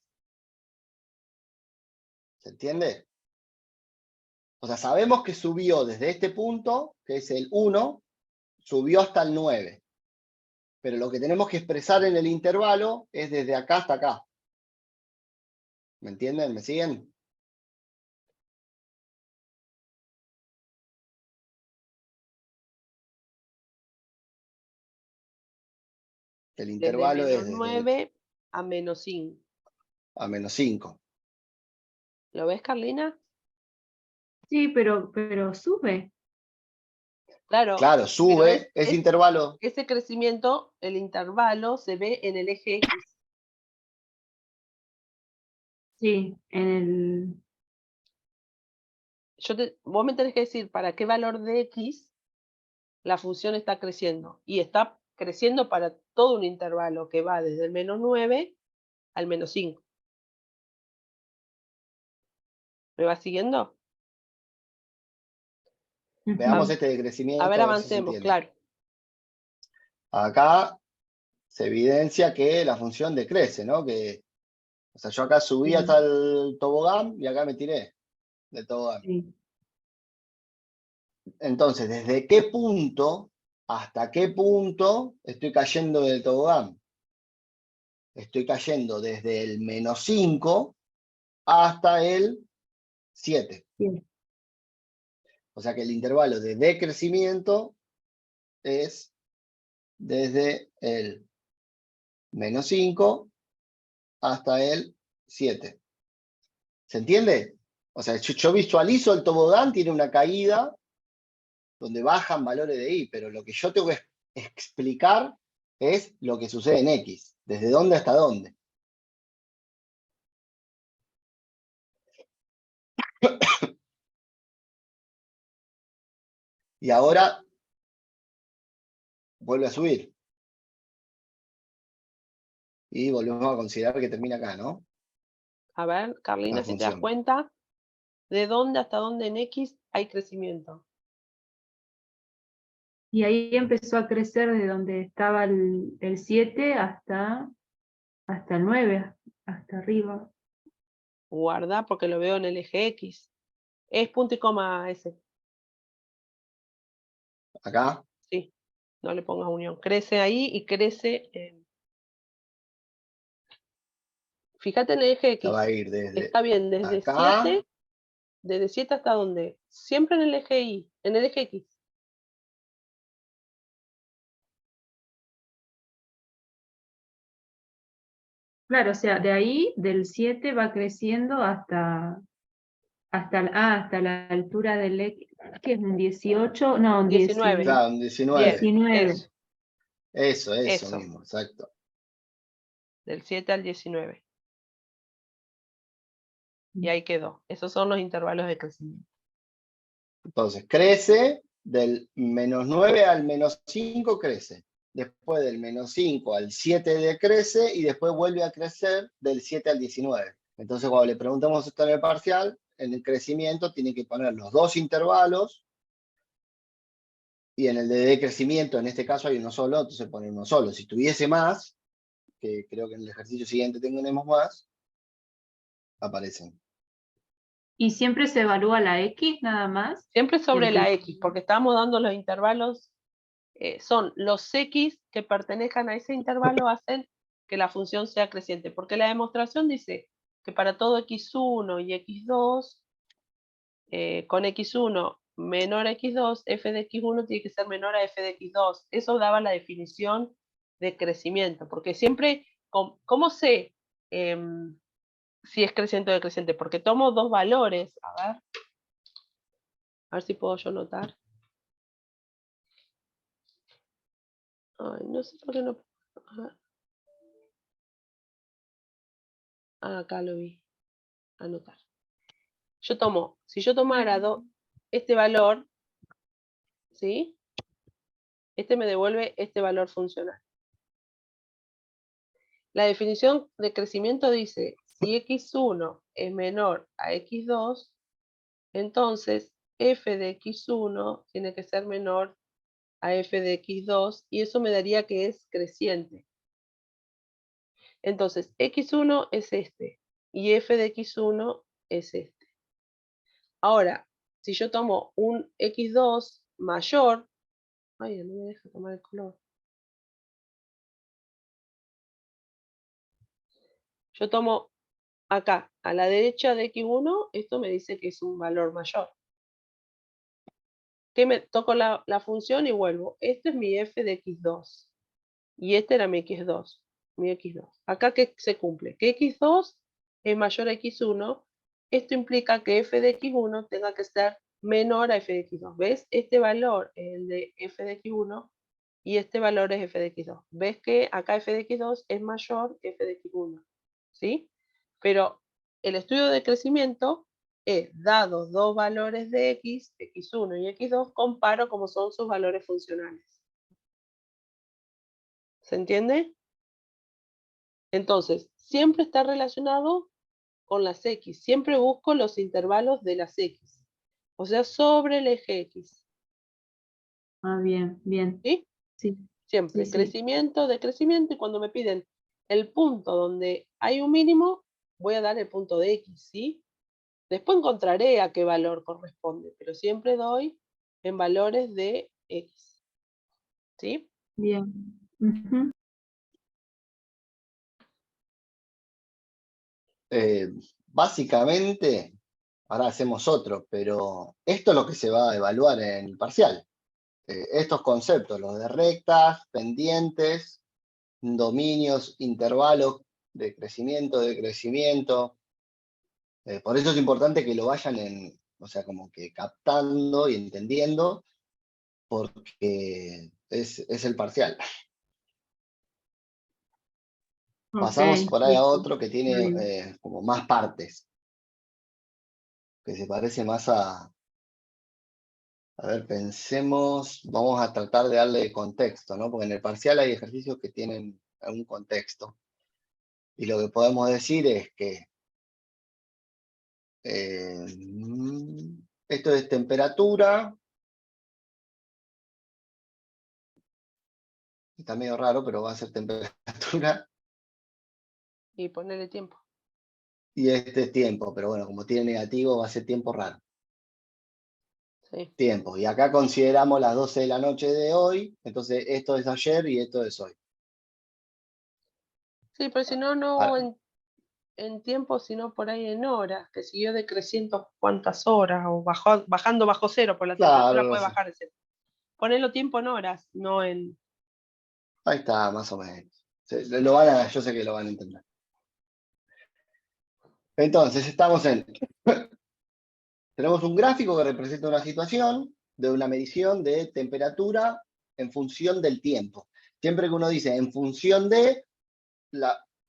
¿Se entiende? O sea, sabemos que subió desde este punto, que es el 1, subió hasta el 9. Pero lo que tenemos que expresar en el intervalo es desde acá hasta acá. ¿Me entienden? ¿Me siguen? El Desde intervalo menos es desde 9 a menos 5. a menos 5. ¿Lo ves, Carlina? Sí, pero sube. Claro, Claro, pero sube ese intervalo. ese crecimiento, el intervalo, se ve en el eje X. Sí, Vos me tenés que decir para qué valor de X la función está creciendo. Y está creciendo para todo un intervalo que va desde el menos 9 al menos 5. ¿Me va siguiendo? Veamos ujú, este de A crecimiento, ver, a ver si se avancemos, entiende. claro. Acá se evidencia que la función decrece, ¿no? Que, o sea, yo acá subí sí, hasta el tobogán y acá me tiré del tobogán. sí. Entonces, ¿desde qué punto hasta qué punto estoy cayendo del tobogán? Estoy cayendo desde el menos 5 hasta el 7. Sí. O sea que el intervalo de decrecimiento es desde el menos 5 hasta el 7. ¿Se entiende? O sea, yo visualizo el tobogán, tiene una caída donde bajan valores de y, pero lo que yo tengo que explicar es lo que sucede en x, desde dónde hasta dónde. Y ahora vuelve a subir. Y volvemos a considerar que termina acá, ¿no? A ver, Carlina, La si te das función. cuenta, ¿de dónde hasta dónde en X hay crecimiento? Y ahí empezó a crecer de donde estaba el 7 hasta el 9, hasta arriba. Guarda, porque lo veo en el eje X. Es punto y coma ese. Acá. Sí, no le pongas unión. Crece ahí y crece en... Fíjate en el eje X. Va a ir desde Está bien, desde acá. 7, desde 7 hasta dónde. Siempre en el eje Y, en el eje X. Claro, o sea, de ahí, del 7 va creciendo hasta la altura del X, que es un 18, no, un 19. Claro, un 19. 19. Eso Eso. mismo, exacto. Del 7 al 19. Y ahí quedó. Esos son los intervalos de crecimiento. Entonces, crece del menos 9 al menos 5, crece. Después del menos 5 al 7 decrece y después vuelve a crecer del 7 al 19. Entonces, cuando le preguntamos esto en el parcial, en el crecimiento tiene que poner los dos intervalos y en el de decrecimiento, en este caso hay uno solo, entonces pone uno solo. Si tuviese más, que creo que en el ejercicio siguiente tenemos más, aparecen. ¿Y siempre se evalúa la X nada más? Siempre sobre El la X, porque estamos dando los intervalos, son los X que pertenezcan a ese intervalo hacen que la función sea creciente, porque la demostración dice que para todo x1 y x2, con x1 menor a x2, f de x1 tiene que ser menor a f de x2. Eso daba la definición de crecimiento, porque siempre, ¿cómo sé si es creciente o decreciente? Porque tomo dos valores, a ver si puedo yo notar. Ay, no sé por qué no. Acá lo vi. Anotar. Si yo tomara este valor, ¿sí? Este me devuelve este valor funcional. La definición de crecimiento dice, si x1 es menor a x2, entonces f de x1 tiene que ser menor a f de x2, y eso me daría que es creciente. Entonces, x1 es este, y f de x1 es este. Ahora, si yo tomo un x2 mayor, ay, no me deja tomar el color. Yo tomo acá, a la derecha de x1, esto me dice que es un valor mayor. ¿Qué me toco la función y vuelvo? Este es mi f de x2. Y este era mi x2. Mi x2. Acá, ¿qué se cumple? Que x2 es mayor a x1. Esto implica que f de x1 tenga que ser menor a f de x2. ¿Ves? Este valor es el de f de x1 y este valor es f de x2. ¿Ves que acá f de x2 es mayor que f de x1? ¿Sí? Pero el estudio de crecimiento es, dados dos valores de x, x1 y x2, comparo cómo son sus valores funcionales. ¿Se entiende? Entonces, siempre está relacionado con las x. Siempre busco los intervalos de las x. O sea, sobre el eje x. Ah, bien, bien. ¿Sí? Sí, Siempre, sí. crecimiento, decrecimiento, y cuando me piden el punto donde hay un mínimo, voy a dar el punto de x, ¿sí? Después encontraré a qué valor corresponde, pero siempre doy en valores de x, ¿sí? Bien. Ujú. Básicamente, ahora hacemos otro, pero esto es lo que se va a evaluar en el parcial. estos conceptos, los de rectas, pendientes, dominios, intervalos de crecimiento, decrecimiento. Por eso es importante que lo vayan o sea, como que captando y entendiendo, porque es el parcial. Pasamos Ok, por ahí sí, a sí, otro que está tiene bien. como más partes, que se parece más a ver, pensemos, vamos a tratar de darle contexto, ¿no? Porque en el parcial hay ejercicios que tienen algún contexto. Y lo que podemos decir es que esto es temperatura. Está medio raro, pero va a ser temperatura. Y ponerle tiempo. Y este es tiempo, pero bueno, como tiene negativo, va a ser tiempo raro. Sí. Tiempo. Y acá consideramos las 12 de la noche de hoy, entonces esto es ayer y esto es hoy. Sí, pero si no, no Para- en tiempo, sino por ahí en horas, que siguió decreciendo cuántas horas, o bajando bajo cero, por la temperatura claro, no puede sé. bajar de cero. Ponelo tiempo en horas, no en... Ahí está, más o menos. Yo sé que lo van a entender. Entonces, tenemos un gráfico que representa una situación de una medición de temperatura en función del tiempo. Siempre que uno dice en función de,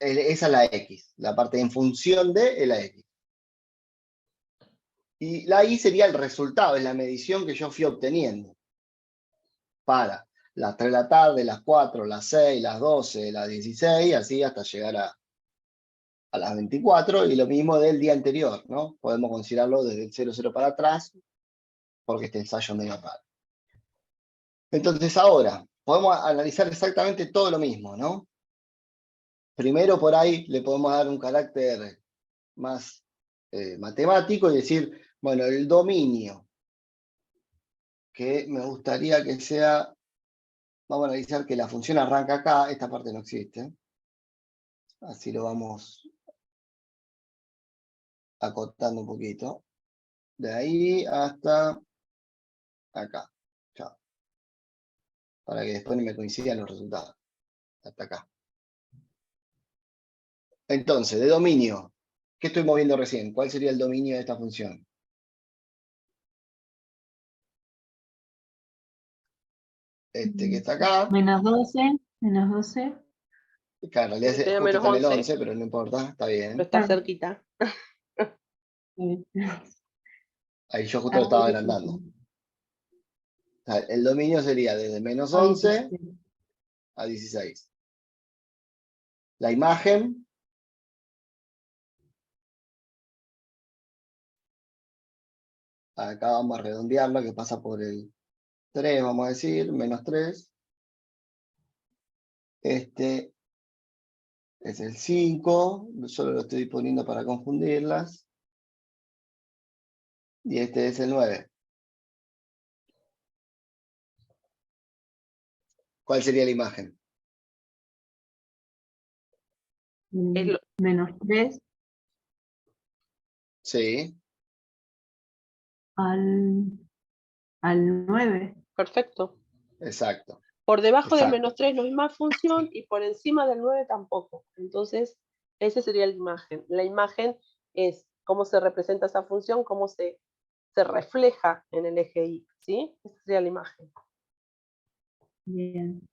esa es la X, la parte en función de es la X. Y la Y sería el resultado, es la medición que yo fui obteniendo para las 3 de la tarde, las 4, las 6, las 12, las 16, así hasta llegar a las 24, y lo mismo del día anterior, ¿no? Podemos considerarlo desde el 00 para atrás, porque este ensayo medio raro. Entonces ahora, podemos analizar exactamente todo lo mismo, ¿no? Primero por ahí le podemos dar un carácter más matemático y decir, bueno, el dominio, que me gustaría que sea, vamos a analizar que la función arranca acá, esta parte no existe, así lo vamos acotando un poquito, de ahí hasta acá, chao, para que después me coincidan los resultados, hasta acá. Entonces, de dominio, ¿qué estoy moviendo recién? ¿Cuál sería el dominio de esta función? Este que está acá, Menos 12, menos 12. que en realidad Sería justo menos está en el 11, 11, pero no importa, está pero bien. está cerquita. Sí. Ahí yo justo A lo estaba 17. agrandando. O sea, el dominio sería desde menos A 11 17. a 16. La imagen, acá vamos a redondearla, que pasa por el 3, vamos a decir, menos 3. Este es el 5, solo lo estoy poniendo para confundirlas. Y este es el 9. ¿Cuál sería la imagen? Es lo- Menos 3 Sí, al 9. Perfecto. exacto, Por debajo del exacto. menos 3 no hay más función y por encima del 9 tampoco. Entonces, esa sería la imagen. La imagen es cómo se representa esa función, cómo se refleja en el eje Y, ¿sí? Esa sería la imagen. Bien.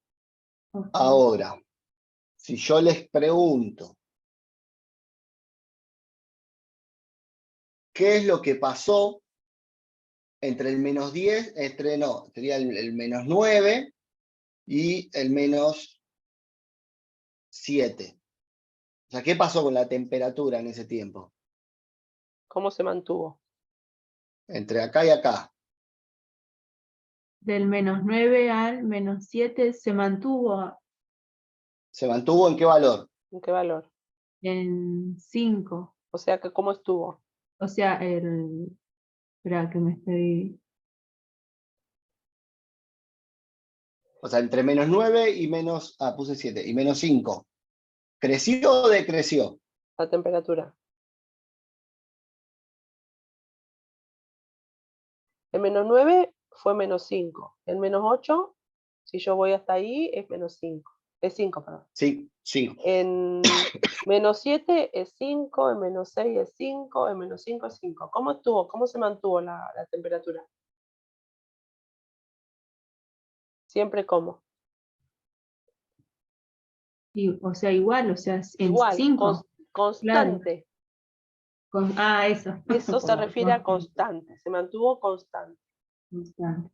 Ok. Ahora, si yo les pregunto, ¿qué es lo que pasó entre el menos 10, sería el menos 9 y el menos 7? O sea, ¿qué pasó con la temperatura en ese tiempo? ¿Cómo se mantuvo? Entre acá y acá. Del menos 9 al menos 7 se mantuvo ¿Se mantuvo en qué valor? ¿En qué valor? en 5. O sea, que cómo estuvo. O sea, espera que me estoy... O sea, entre menos 9 y menos, puse 7, y menos 5. ¿Creció o decreció? La temperatura. En menos 9 fue -5. El -8, si yo voy hasta ahí, es -5. Es 5, perdón. Sí, 5. En -7 es 5, en -6 es 5, en -5 es 5. ¿Cómo estuvo? ¿Cómo se mantuvo la temperatura? Siempre como. O sea, igual, o sea, en Igual, 5. constante. Eso. Eso se refiere a constante, se mantuvo constante. Constante.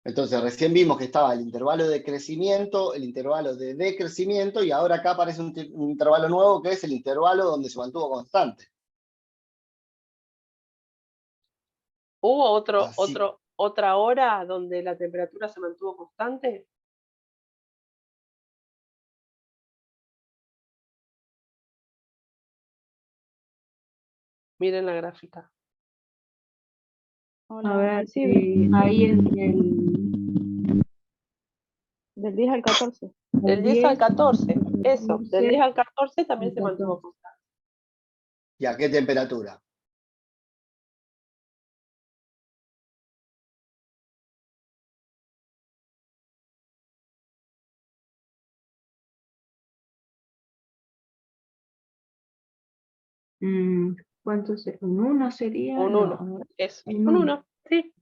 Entonces, recién vimos que estaba el intervalo de crecimiento, el intervalo de decrecimiento, y ahora acá aparece un intervalo nuevo que es el intervalo donde se mantuvo constante. ¿Hubo Así. otra hora donde la temperatura se mantuvo constante? Miren la gráfica. A ver, Hola, sí, ahí en el del 10 al 14. Del 10 al 14, eso, del 10 al 14 también al se mantuvo 14. constante. ¿Y a qué temperatura? ¿Cuánto sería? ¿Un 1 sería? Un No, 1, a ver, eso, un un 1. 1, sí.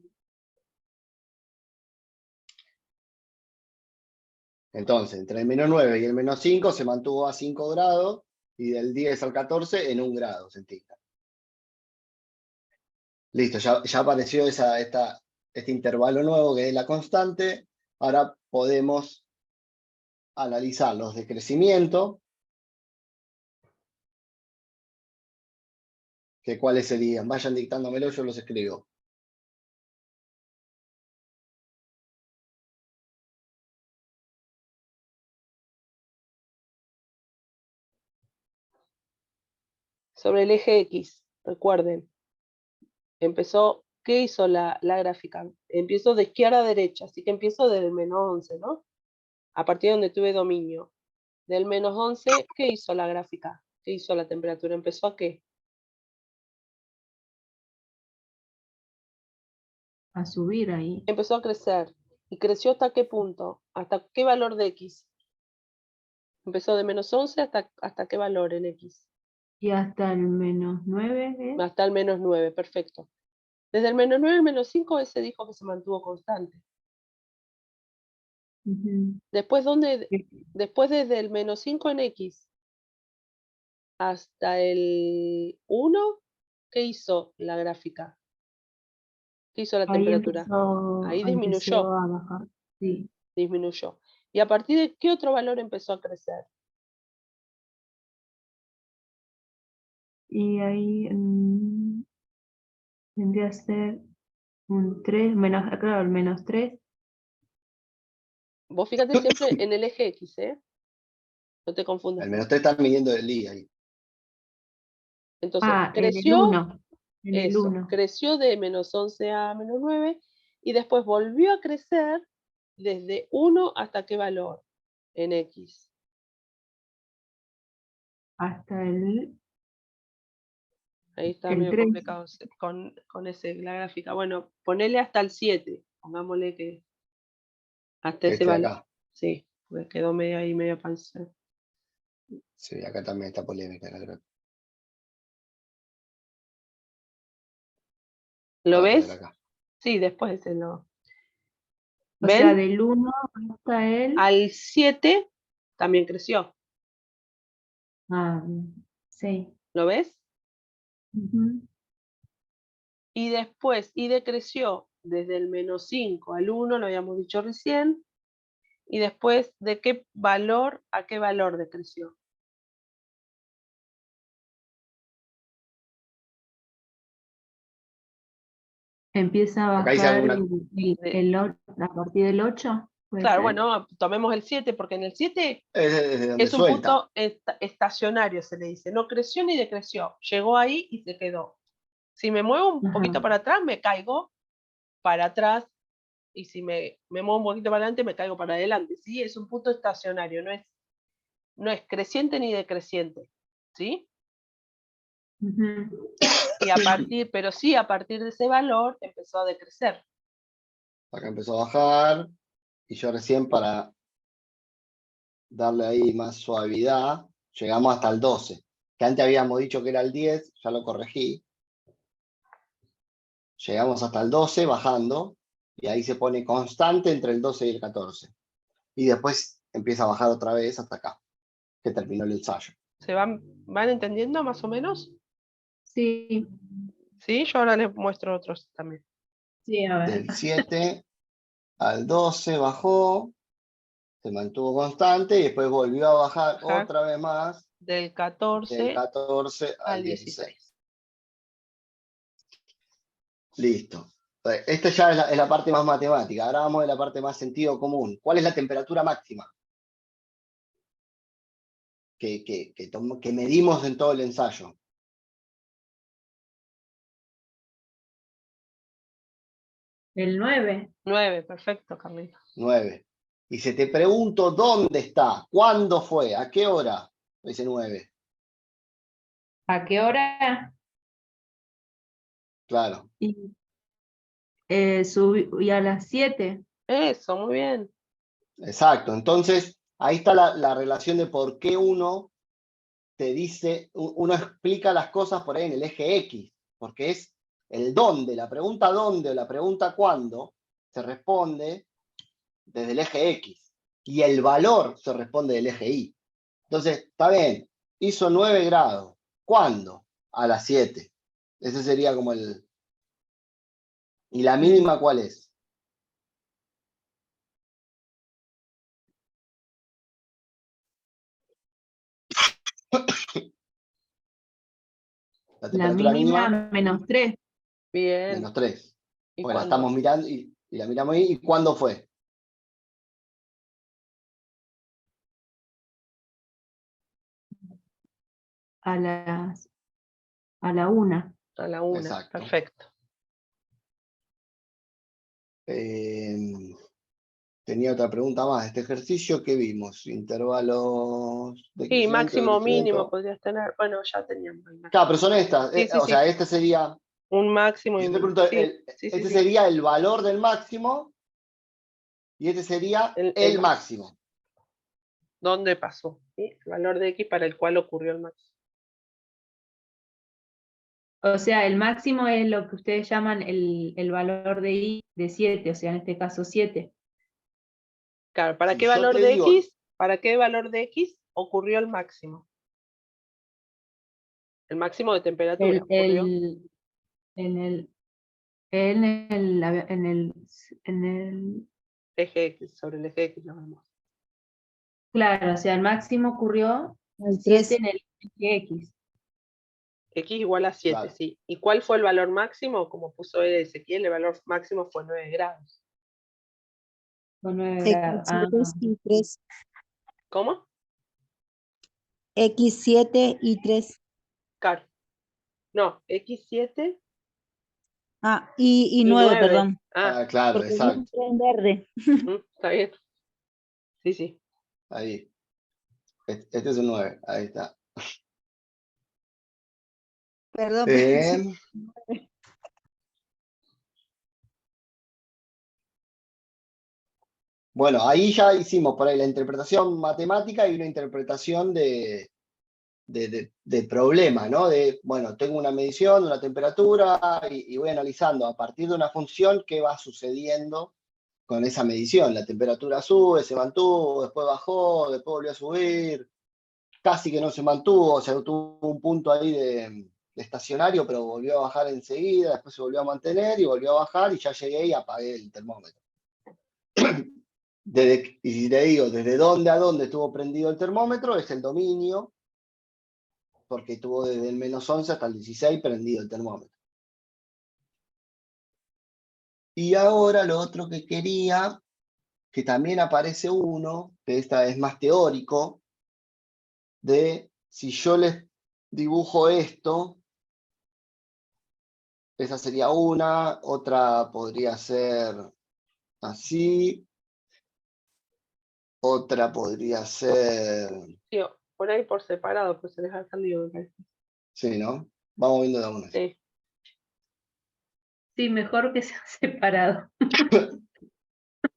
Entonces, entre el -9 y el -5 se mantuvo a 5 grados, y del 10 al 14 en 1 grado centígrado. Listo, ya apareció este intervalo nuevo que es la constante. Ahora podemos analizar los de crecimiento, que cuáles serían. Vayan dictándomelo, yo los escribo. Sobre el eje X, recuerden, ¿qué hizo la gráfica? Empiezo de izquierda a derecha, así que empiezo desde el -11, ¿no? A partir de donde tuve dominio. Del -11, ¿qué hizo la gráfica? ¿Qué hizo la temperatura? ¿Empezó a qué? A subir ahí. Empezó a crecer. ¿Y creció hasta qué punto? ¿Hasta qué valor de X? Empezó de -11 hasta qué valor en X. Y hasta el -9, ¿eh? Hasta el -9, perfecto. Desde el -9 al -5 ese dijo que se mantuvo constante. Después, después desde el -5 en X hasta el 1, ¿qué hizo la gráfica? ¿Qué hizo la Ahí temperatura? Ahí disminuyó. empezó a bajar, sí. Disminuyó. ¿Y a partir de qué otro valor empezó a crecer? Y ahí tendría que ser un 3, claro, el -3. Vos fíjate siempre en el eje X, ¿eh? No te confundas. El -3 está midiendo el I ahí. Entonces, En el creció, 1. En el eso, 1. creció de -11 a -9 y después volvió a crecer desde 1 hasta qué valor en X. Hasta el Ahí está El medio 3. complicado con la gráfica. Bueno, ponele hasta el 7, pongámosle que hasta ese Este de valor. acá. Sí, porque quedó medio ahí, medio panza. Sí, acá también está polémica la gráfica. ¿Lo A ver ves? acá. Sí, después ese lo. O sea, ¿Ven? del 1 hasta el... Al 7 también creció. Sí. ¿Lo ves? Ujú. Y después, y decreció desde el -5 al 1, lo habíamos dicho recién, y después, ¿de qué valor a qué valor decreció? Empieza a Acá dice bajar alguna. a partir del 8, ¿puede Claro, ser? bueno, tomemos el 7, porque en el 7 Es desde donde es un suelta. punto estacionario, se le dice. No creció ni decreció. Llegó ahí y se quedó. Si me muevo un Ajá. poquito para atrás, me caigo para atrás. Y si me muevo un poquito para adelante, me caigo para adelante. ¿Sí? Es un punto estacionario, no es creciente ni decreciente. ¿Sí? Ujú. Y pero sí, a partir de ese valor empezó a decrecer. Acá empezó a bajar, y yo recién para darle ahí más suavidad, llegamos hasta el 12, que antes habíamos dicho que era el 10, ya lo corregí. Llegamos hasta el 12 bajando, y ahí se pone constante entre el 12 y el 14. Y después empieza a bajar otra vez hasta acá, que terminó el ensayo. ¿Se van entendiendo más o menos? Sí, Sí, yo ahora les muestro otros también. sí, a ver. Del 7 al 12 bajó, se mantuvo constante y después volvió a bajar Bajar. otra vez más Del del 14 14 al al 16. 16. Listo. Esta ya es la parte más matemática. Ahora vamos de la parte más sentido común. ¿Cuál es la temperatura máxima que medimos en todo el ensayo? El 9. 9, perfecto, Carlita. 9. Y si te pregunto dónde está, cuándo fue, a qué hora, dice 9. ¿A qué hora? Claro. Y, y a las 7. Eso, muy bien. Exacto. Entonces, ahí está la relación de por qué uno te dice, uno explica las cosas por ahí en el eje X, porque es el dónde, la pregunta dónde o la pregunta cuándo se responde desde el eje X y el valor se responde del eje Y. Entonces, está bien, hizo 9 grados. ¿Cuándo? A las 7. Ese sería como el... ¿Y la mínima cuál es? La La temperatura mínima mínima, -3. Bien. menos 3. ¿Y Pues la cuándo? estamos mirando y la miramos ahí. ¿Y cuándo fue? A la 1. A la 1. Exacto. Perfecto. Tenía otra pregunta más. Este ejercicio que vimos, intervalos de Sí, crecimiento, máximo, mínimo decrecimiento. podrías tener. Bueno, ya teníamos el máximo. Claro, pero son estas. Sí, sí, O sea, sí. este sería. Un máximo y Yo un te mínimo. pregunto, Sí, sí, este sí. sería el valor del máximo y este sería el máximo. ¿Dónde pasó? ¿Sí? El valor de X para el cual ocurrió el máximo. O sea, el máximo es lo que ustedes llaman el valor de Y de 7, o sea, en este caso 7. Claro, ¿para Si qué yo valor te de digo, X? ¿Para qué valor de X ocurrió el máximo? El máximo de temperatura ocurrió En el, en el, en el, en el, eje X, sobre el eje X lo vemos. claro, o sea, el máximo ocurrió El 7 3. en el eje X. X igual a 7, claro, sí. ¿Y cuál fue el valor máximo? Como puso Ezequiel, el valor máximo fue 9 grados. Con 9 grados. Ah, X7 y 3. ¿Cómo? X7 y 3. Claro. No, X7 Y y 9, 9. perdón. Ah, claro, Porque vi un exacto. tren verde. está bien. Sí, sí. Ahí. Este es un 9. Ahí está. Perdón. Bueno, ahí ya hicimos por ahí la interpretación matemática y una interpretación de problema, ¿no? Bueno, tengo una medición de una temperatura y voy analizando a partir de una función qué va sucediendo con esa medición. La temperatura sube, se mantuvo, después bajó, después volvió a subir, casi que no se mantuvo, o sea, tuvo un punto ahí de estacionario, pero volvió a bajar enseguida, después se volvió a mantener y volvió a bajar y ya llegué y apagué el termómetro. Y si te digo, desde dónde a dónde estuvo prendido el termómetro, es el dominio, porque estuvo desde el -11 hasta el 16 prendido el termómetro. Y ahora lo otro que quería, que también aparece uno, que esta es más teórico, de si yo les dibujo esto, esa sería una, otra podría ser así, otra podría ser, Sí, por ahí por separado, pues se deja el lío, me parece. sí, ¿no? Vamos viendo de una. Sí. sí, mejor que sea separado.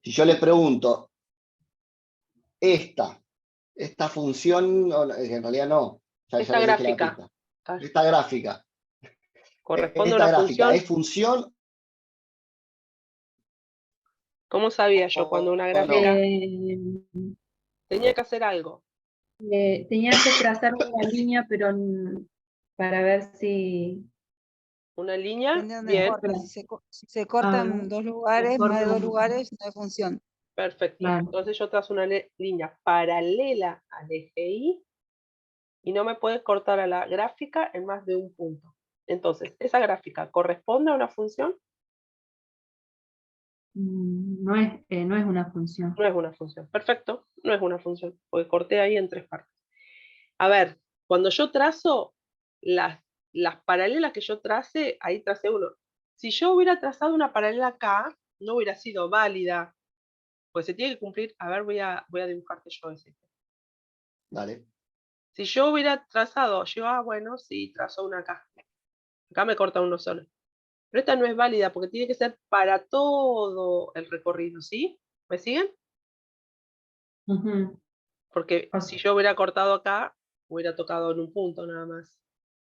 Si yo le pregunto, esta función, en realidad no, ya Esta le dije la gráfica. pista. Ah, Esta gráfica. corresponde a Esta una gráfica función. es función ¿Cómo sabía yo cuando una o gráfica no. tenía que hacer algo? Tenías que trazar una línea, pero para ver si... Una línea, Depende de dónde bien, corta. Si se corta Ah, en 2 lugares, más de 2 lugares, no hay función. perfecto. Claro. Entonces yo trazo una línea paralela al eje Y y no me puede cortar a la gráfica en más de un punto. Entonces, ¿esa gráfica corresponde a una función? No es una función. No es una función. Perfecto, no es una función, porque corté ahí en 3 partes. A ver, cuando yo trazo las paralelas que yo trace, ahí tracé uno. Si yo hubiera trazado una paralela acá, no hubiera sido válida, pues se tiene que cumplir. A ver, voy a dibujarte yo ese. Dale. Si yo hubiera trazado, bueno, sí, trazo una acá. Acá me corta uno solo. Pero esta no es válida porque tiene que ser para todo el recorrido, ¿sí? ¿Me siguen? Ujú. Porque O si sea, yo hubiera cortado acá, hubiera tocado en un punto nada más.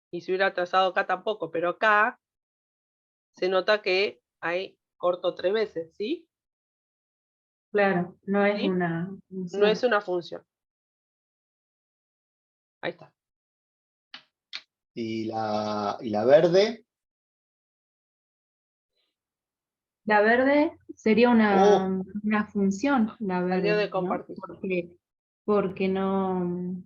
Y si hubiera trazado acá tampoco, pero acá se nota que ahí corto 3 veces, ¿sí? claro, no es ¿Sí? una No es función. una función. Ahí está. Y la verde. La verde sería Oh, una función, la Salió de verde, ¿no? compartir. Porque no...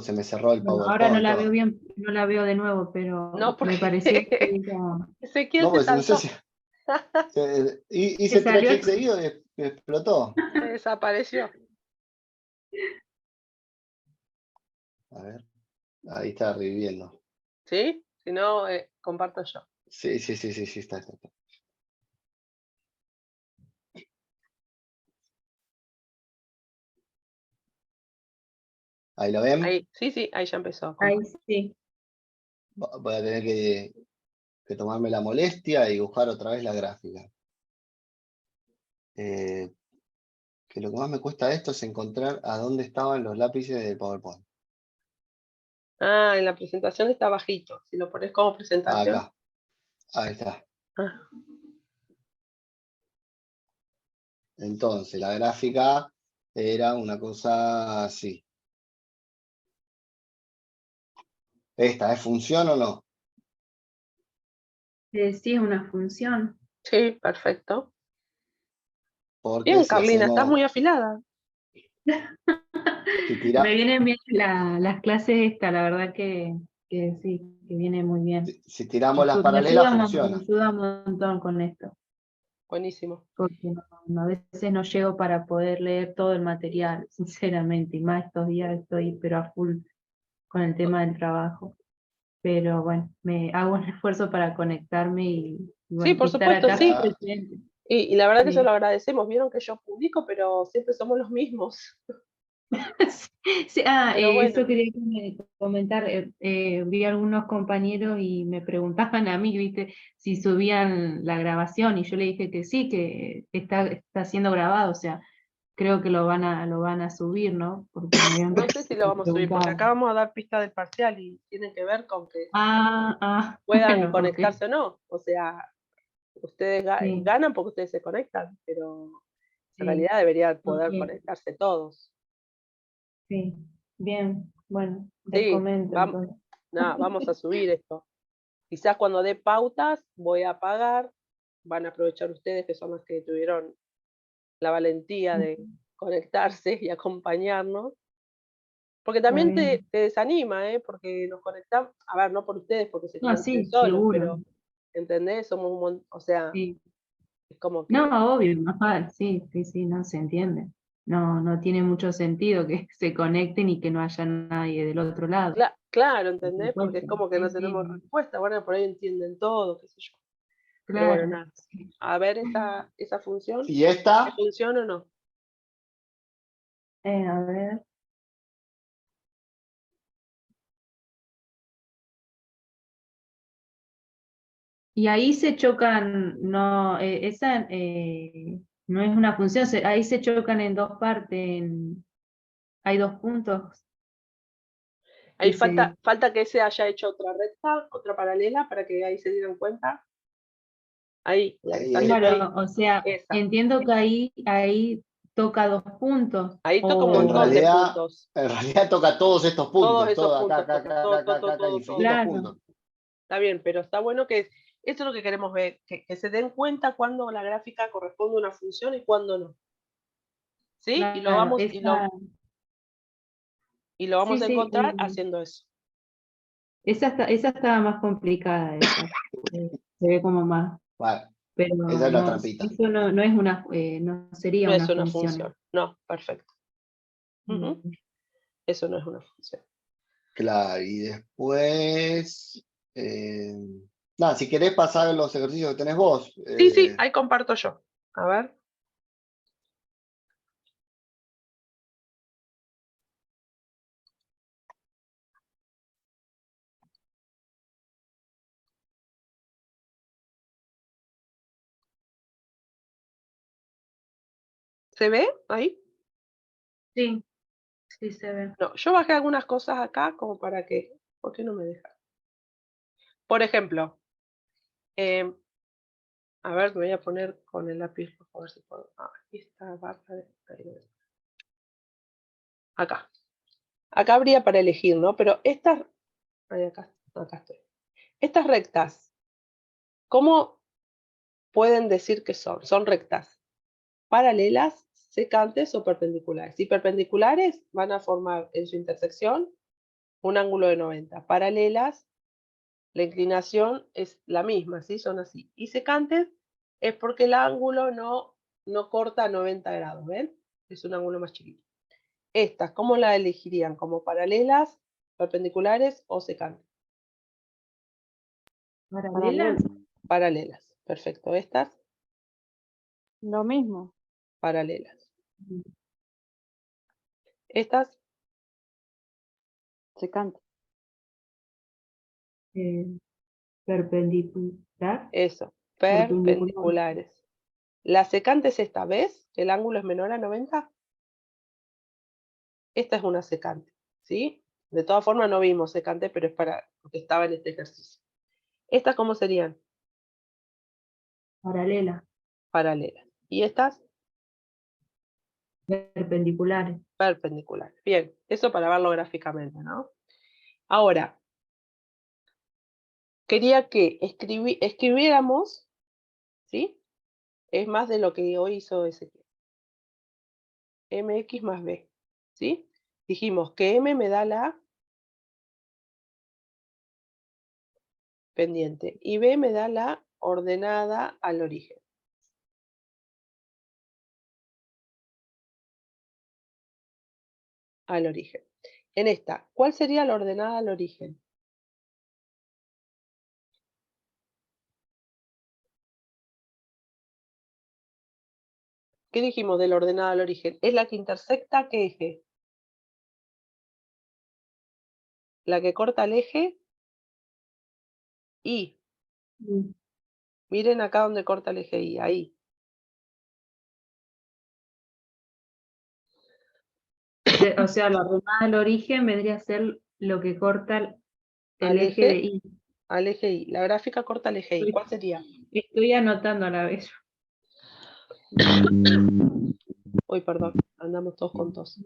se me cerró el Bueno, ahora no PowerPoint, la veo todo. bien, no la veo de nuevo, pero No, me porque parecía que era... Ezequiel No, se pues no sé saltó. si. que Hice 3 salió clics seguidos y explotó. Se desapareció. A ver, ahí está reviviendo. ¿Sí? Si no, comparto yo. Sí, está. Ahí lo ven. Ahí, sí, ahí ya empezó a Ahí compartir. sí. Voy a tener que tomarme la molestia y buscar otra vez la gráfica. Que lo que más me cuesta esto es encontrar a dónde estaban los lápices del PowerPoint. Ah, en la presentación está bajito. Si lo pones como presentación. Acá, ahí está. Ah, Entonces, la gráfica era una cosa así. ¿Esta es función o no? Sí, es una función. sí, perfecto. Porque Bien, si Carlina, estás hacemos, muy afilada. si Me tira, vienen bien las clases esta, la verdad que sí, que viene muy bien. si tiramos las Me paralelas, me funciona. ayuda un montón con esto, Buenísimo. porque a veces no llego para poder leer todo el material, sinceramente, y más estos días estoy pero a full con el tema del trabajo. Pero bueno, me hago un esfuerzo para conectarme Sí, bueno, y por estar supuesto, acá sí. presente. Y la verdad que se Sí. lo agradecemos. Vieron que yo publico, pero siempre somos los mismos. Sí, Pero eso bueno, quería comentar. Vi algunos compañeros y me preguntaban a mí, ¿viste? Si subían la grabación y yo le dije que sí, que está siendo grabado, o sea, creo que lo van a subir, ¿no? Porque me habían no sé si lo vamos a subir, porque acá preguntado. vamos a dar pista del parcial y tienen que ver con que puedan Bueno, ok, conectarse o no. O sea, ustedes sí, ganan porque ustedes se conectan, pero en sí, realidad deberían ok, poder conectarse todos. sí, bien, bueno, les Sí, comento entonces. vamos a subir esto. Quizás cuando dé pautas voy a pagar, van a aprovechar ustedes que son los que tuvieron la valentía de conectarse y acompañarnos, porque Está también bien. te desanima, ¿eh? Porque nos conectamos, a ver, no por ustedes porque se No, conecten sí, solos, seguro, pero, ¿entendés? Somos o sea, sí. es como que, No, obvio, más vale, sí, sí, sí, no se entiende. No, no tiene mucho sentido que se conecten y que no haya nadie del otro lado. claro, Por ¿entendés? Porque es supuesto. como que Sí, no sí, tenemos no, respuesta, bueno, por ahí entienden todo, qué sé yo. Pero bueno, claro. nada. A ver esa función, Y ¿te esta, funciona o no? A ver. Y ahí se chocan, no, esa no no es una función, ahí se chocan en dos partes, hay dos puntos. Ahí que falta que se haya hecho otra recta, otra paralela, para que ahí se dieran cuenta. Ahí, la que Ahí está es. ahí. Claro, o sea, Esa. entiendo que ahí toca dos puntos. Ahí toca un o- montón de puntos. En realidad toca todos estos puntos. Todos esos Todo acá, puntos, acá, acá, todo, acá, acá, acá, todo, infinitos Claro. puntos. Está bien, pero está bueno que eso es lo que queremos ver, que se den cuenta cuando la gráfica corresponde a una función y cuando no. ¿Sí? Y lo Claro, vamos, y lo vamos sí, a sí, encontrar haciendo eso. esa estaba más complicada, esa. Se ve como más, Bueno, pero esa es la no, trampita. eso no es una, no sería No una es una función. función. No, perfecto. Ujú. Eso no es una función. Claro, y después. Nada, si querés pasar los ejercicios que tenés vos. Sí, ahí comparto yo. A ver. ¿Se ve ahí? Sí, sí se ve. No, yo bajé algunas cosas acá como para que. ¿Por qué no me deja? Por ejemplo, a ver, me voy a poner con el lápiz rojo, a ver si puedo. Aquí está barra de. Acá. Acá habría para elegir, ¿no? Pero estas. Ahí acá estoy. Estas rectas, ¿cómo pueden decir que son? Son rectas paralelas, secantes o perpendiculares. Si perpendiculares, van a formar en su intersección un ángulo de 90. Paralelas, la inclinación es la misma, ¿sí? Son así. Y secantes es porque el ángulo no corta a 90 grados, ¿ven? Es un ángulo más chiquito. Estas, ¿cómo la elegirían? ¿Como paralelas, perpendiculares o secantes? ¿Paralelas? Paralelas. Perfecto. Estas, Lo mismo. paralelas. Estas, Secante. Perpendicular. eso, Perpendicular. perpendiculares. La secante es esta, ¿ves? El ángulo es menor a 90. Esta es una secante, ¿sí? De todas formas no vimos secante, pero es porque estaba en este ejercicio. ¿Estas cómo serían? Paralela. Paralelas. ¿Y estas? Perpendiculares. Perpendiculares. Bien, eso para verlo gráficamente, ¿no? Ahora, quería que escribiéramos, ¿sí? Es más de lo que hoy hizo Ezequiel. MX más B, ¿sí? Dijimos que M me da la pendiente y B me da la ordenada al origen. Al origen. En esta, ¿cuál sería la ordenada al origen? ¿Qué dijimos de la ordenada al origen? Es la que intersecta ¿qué eje? La que corta el eje Y. Miren acá donde corta el eje Y, ahí. O sea, la ordenada del origen vendría a ser lo que corta el Al eje de eje, Y. al eje Y. La gráfica corta el eje Y. ¿Cuál sería? Estoy anotando a la vez. Uy, perdón, andamos todos con tos.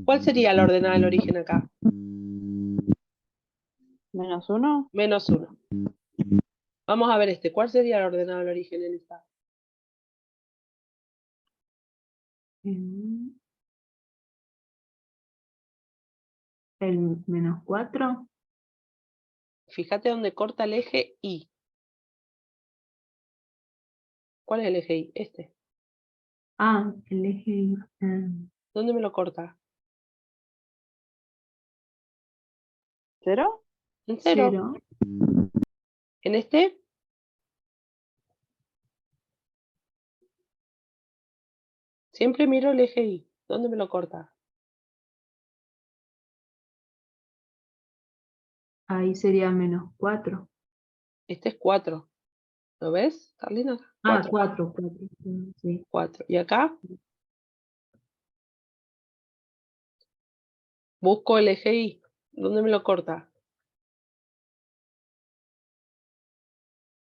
¿Cuál sería la ordenada del origen acá? -1. Menos 1. Vamos a ver este. ¿Cuál sería la ordenada del origen en esta? El -4. Fíjate dónde corta el eje Y. ¿Cuál es el eje Y? Este. Ah, el eje Y. ¿Dónde me lo corta? 0. En 0. 0. En este. Siempre miro el eje Y. ¿Dónde me lo corta? Ahí sería -4. Este es 4. ¿Lo ves, Carlina? Ah, 4. 4, sí. 4. ¿Y acá? Busco el eje Y. ¿Dónde me lo corta?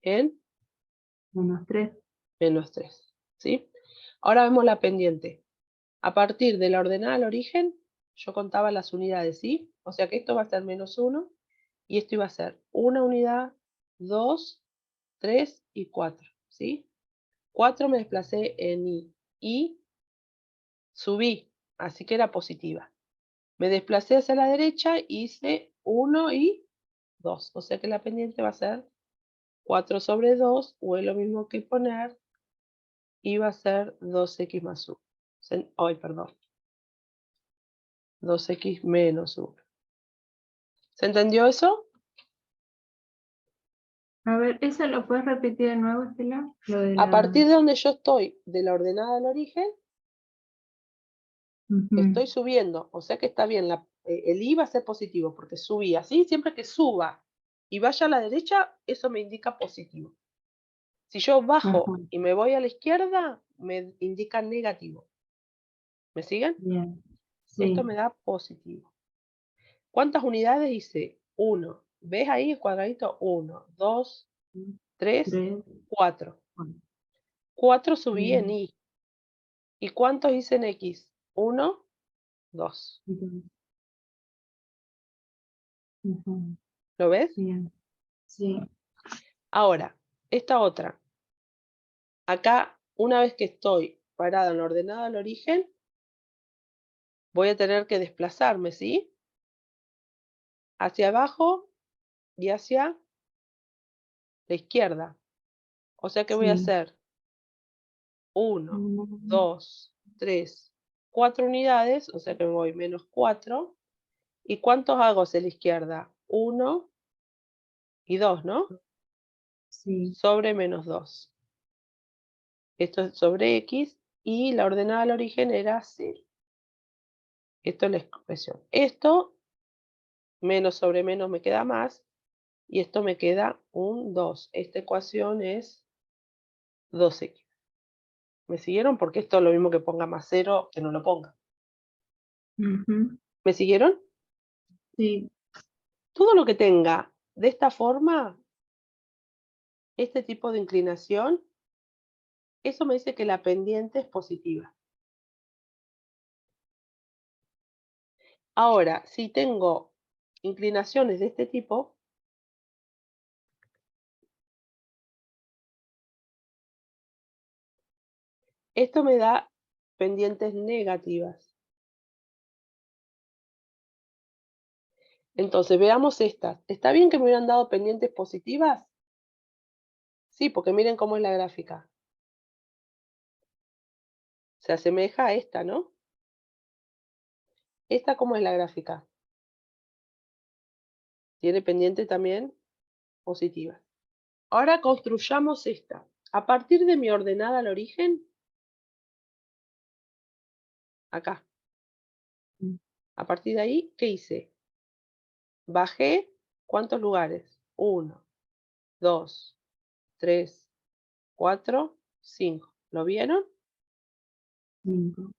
En -3. -3. ¿Sí? Ahora vemos la pendiente. A partir de la ordenada al origen, yo contaba las unidades, ¿sí? O sea que esto va a ser -1 y esto iba a ser 1 unidad, 2, 3 y 4, ¿sí? 4 me desplacé en Y y subí, así que era positiva. Me desplacé hacia la derecha y hice 1 y 2, o sea que la pendiente va a ser 4 sobre 2, o es lo mismo que poner, y va a ser 2x más 1. Ay, perdón. 2x menos 1. ¿Se entendió eso? A ver, ¿eso lo puedes repetir de nuevo, Estela? Lo de A la... partir de donde yo estoy, de la ordenada del origen, Ujú, estoy subiendo, o sea que está bien, el I va a ser positivo, porque subí así, siempre que suba y vaya a la derecha, eso me indica positivo. Si yo bajo ajá, y me voy a la izquierda, me indica negativo. ¿Me siguen? bien. Esto Sí. me da positivo. ¿Cuántas unidades hice? 1. ¿Ves ahí el cuadradito? 1, 2, 3, 3, 4. 4. 4 subí en Bien. Y. ¿Y cuántos hice en X? 1, 2. Ujú, ¿Lo ves? bien. Sí. Ahora, esta otra. Acá, una vez que estoy parada en la ordenada al origen, voy a tener que desplazarme, ¿sí? Hacia abajo y hacia la izquierda. O sea que voy a Sí. hacer 1, Mm, 2, 3, 4 unidades, o sea que me voy -4. ¿Y cuántos hago hacia la izquierda? 1 y 2, ¿no? sí. Sobre -2. Esto es sobre X y la ordenada al origen era 0. Esto es la expresión. Esto, menos sobre menos me queda más, y esto me queda un 2. Esta ecuación es 2x. ¿Me siguieron? Porque esto es lo mismo que ponga más 0 que no lo ponga. Ujú, ¿Me siguieron? sí. Todo lo que tenga de esta forma, este tipo de inclinación, eso me dice que la pendiente es positiva. Ahora, si tengo inclinaciones de este tipo, esto me da pendientes negativas. Entonces, veamos estas. ¿Está bien que me hubieran dado pendientes positivas? Sí, porque miren cómo es la gráfica. Se asemeja a esta, ¿no? ¿Esta cómo es la gráfica? Tiene pendiente también positiva. Ahora construyamos esta. A partir de mi ordenada al origen, acá. Mm, A partir de ahí, ¿qué hice? Bajé, ¿cuántos lugares? 1, 2, 3, 4, 5. ¿Lo vieron? 5.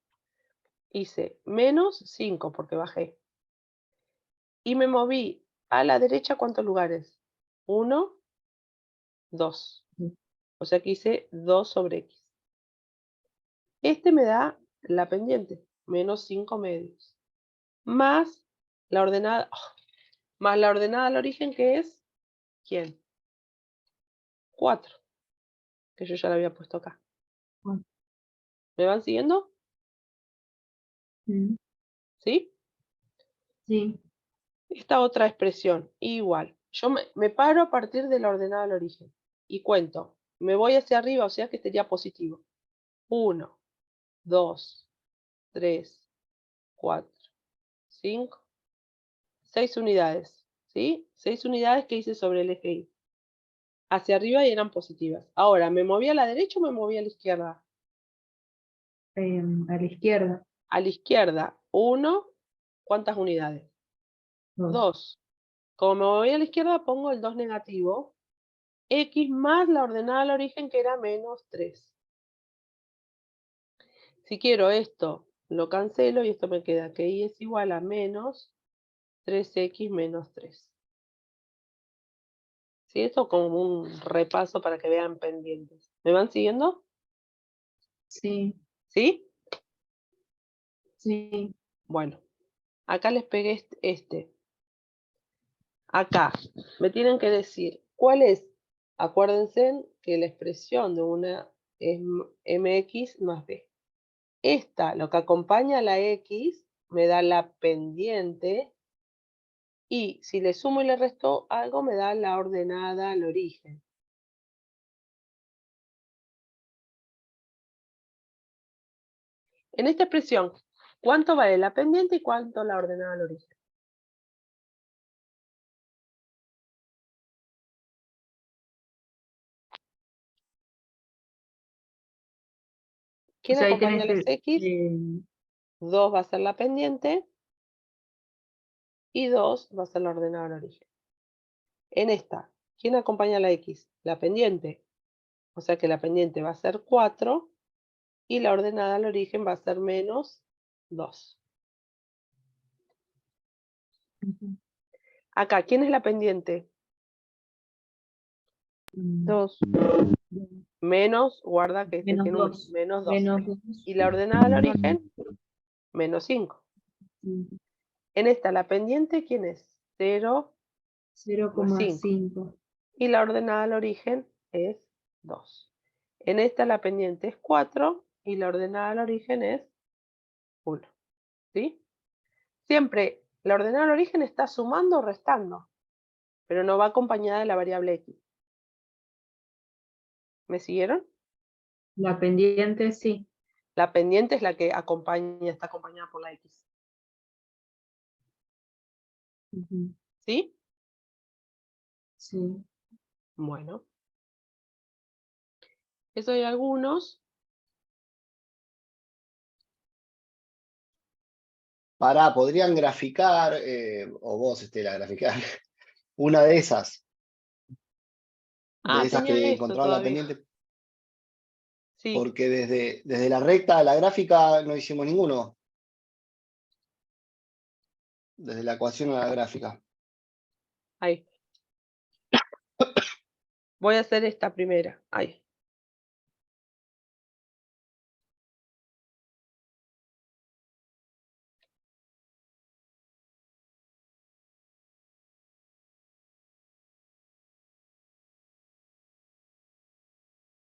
Hice -5 porque bajé. Y me moví a la derecha, ¿cuántos lugares? 1, 2. O sea que hice 2 sobre X. Este me da la pendiente, -5 medios. Más la ordenada, más la ordenada al origen, que es, ¿quién? 4, que yo ya la había puesto acá. Bueno, ¿Me van siguiendo? mm, ¿Sí? sí. Esta otra expresión, igual. Yo me paro a partir de la ordenada al origen y cuento. Me voy hacia arriba, o sea que sería positivo. 1, 2, 3, 4, 5, 6 unidades. ¿Sí? 6 unidades que hice sobre el eje Y. Hacia arriba y eran positivas. Ahora, ¿me moví a la derecha o me moví a la izquierda? A la izquierda. A la izquierda, 1, ¿cuántas unidades? 2. 2. Como me voy a la izquierda, pongo el 2 negativo X más la ordenada al origen, que era menos 3. Si quiero esto, lo cancelo y esto me queda que y es igual a menos 3x menos 3. ¿Sí? Esto como un repaso para que vean pendientes. ¿Me van siguiendo? Sí, ¿Sí? sí. Bueno, acá les pegué este. Acá me tienen que decir cuál es. Acuérdense que la expresión de una es mx más b. Esta, lo que acompaña a la x, me da la pendiente. Y si le sumo y le resto algo, me da la ordenada al origen. En esta expresión, ¿cuánto vale la pendiente y cuánto la ordenada al origen? O ¿Quién sea, ahí acompaña tenés las x? 2 va a ser la pendiente y 2 va a ser la ordenada al origen. En esta, ¿quién acompaña la x? La pendiente. O sea que la pendiente va a ser 4 y la ordenada al origen va a ser menos 2. Ujú. Acá, ¿quién es la pendiente? 2. Menos, guarda que este Menos tiene 2. menos 2. Menos 2. Y la ordenada al origen, menos 5. En esta, la pendiente, ¿quién es? 0,5. 0,5. Y la ordenada al origen es 2. En esta, la pendiente es 4 y la ordenada al origen es 1. ¿Sí? Siempre la ordenada al origen está sumando o restando, pero no va acompañada de la variable x. ¿Me siguieron? La pendiente sí. La pendiente es la que acompaña, está acompañada por la x. Ujú. ¿Sí? Sí. Bueno. Eso hay algunos. Podrían graficar, o vos, Estela, graficar una de esas Tenía que esto encontraban la todavía. pendiente, Sí. porque desde la recta a la gráfica no hicimos ninguno, desde la ecuación a la gráfica. Ahí. Voy a hacer esta primera. Ahí.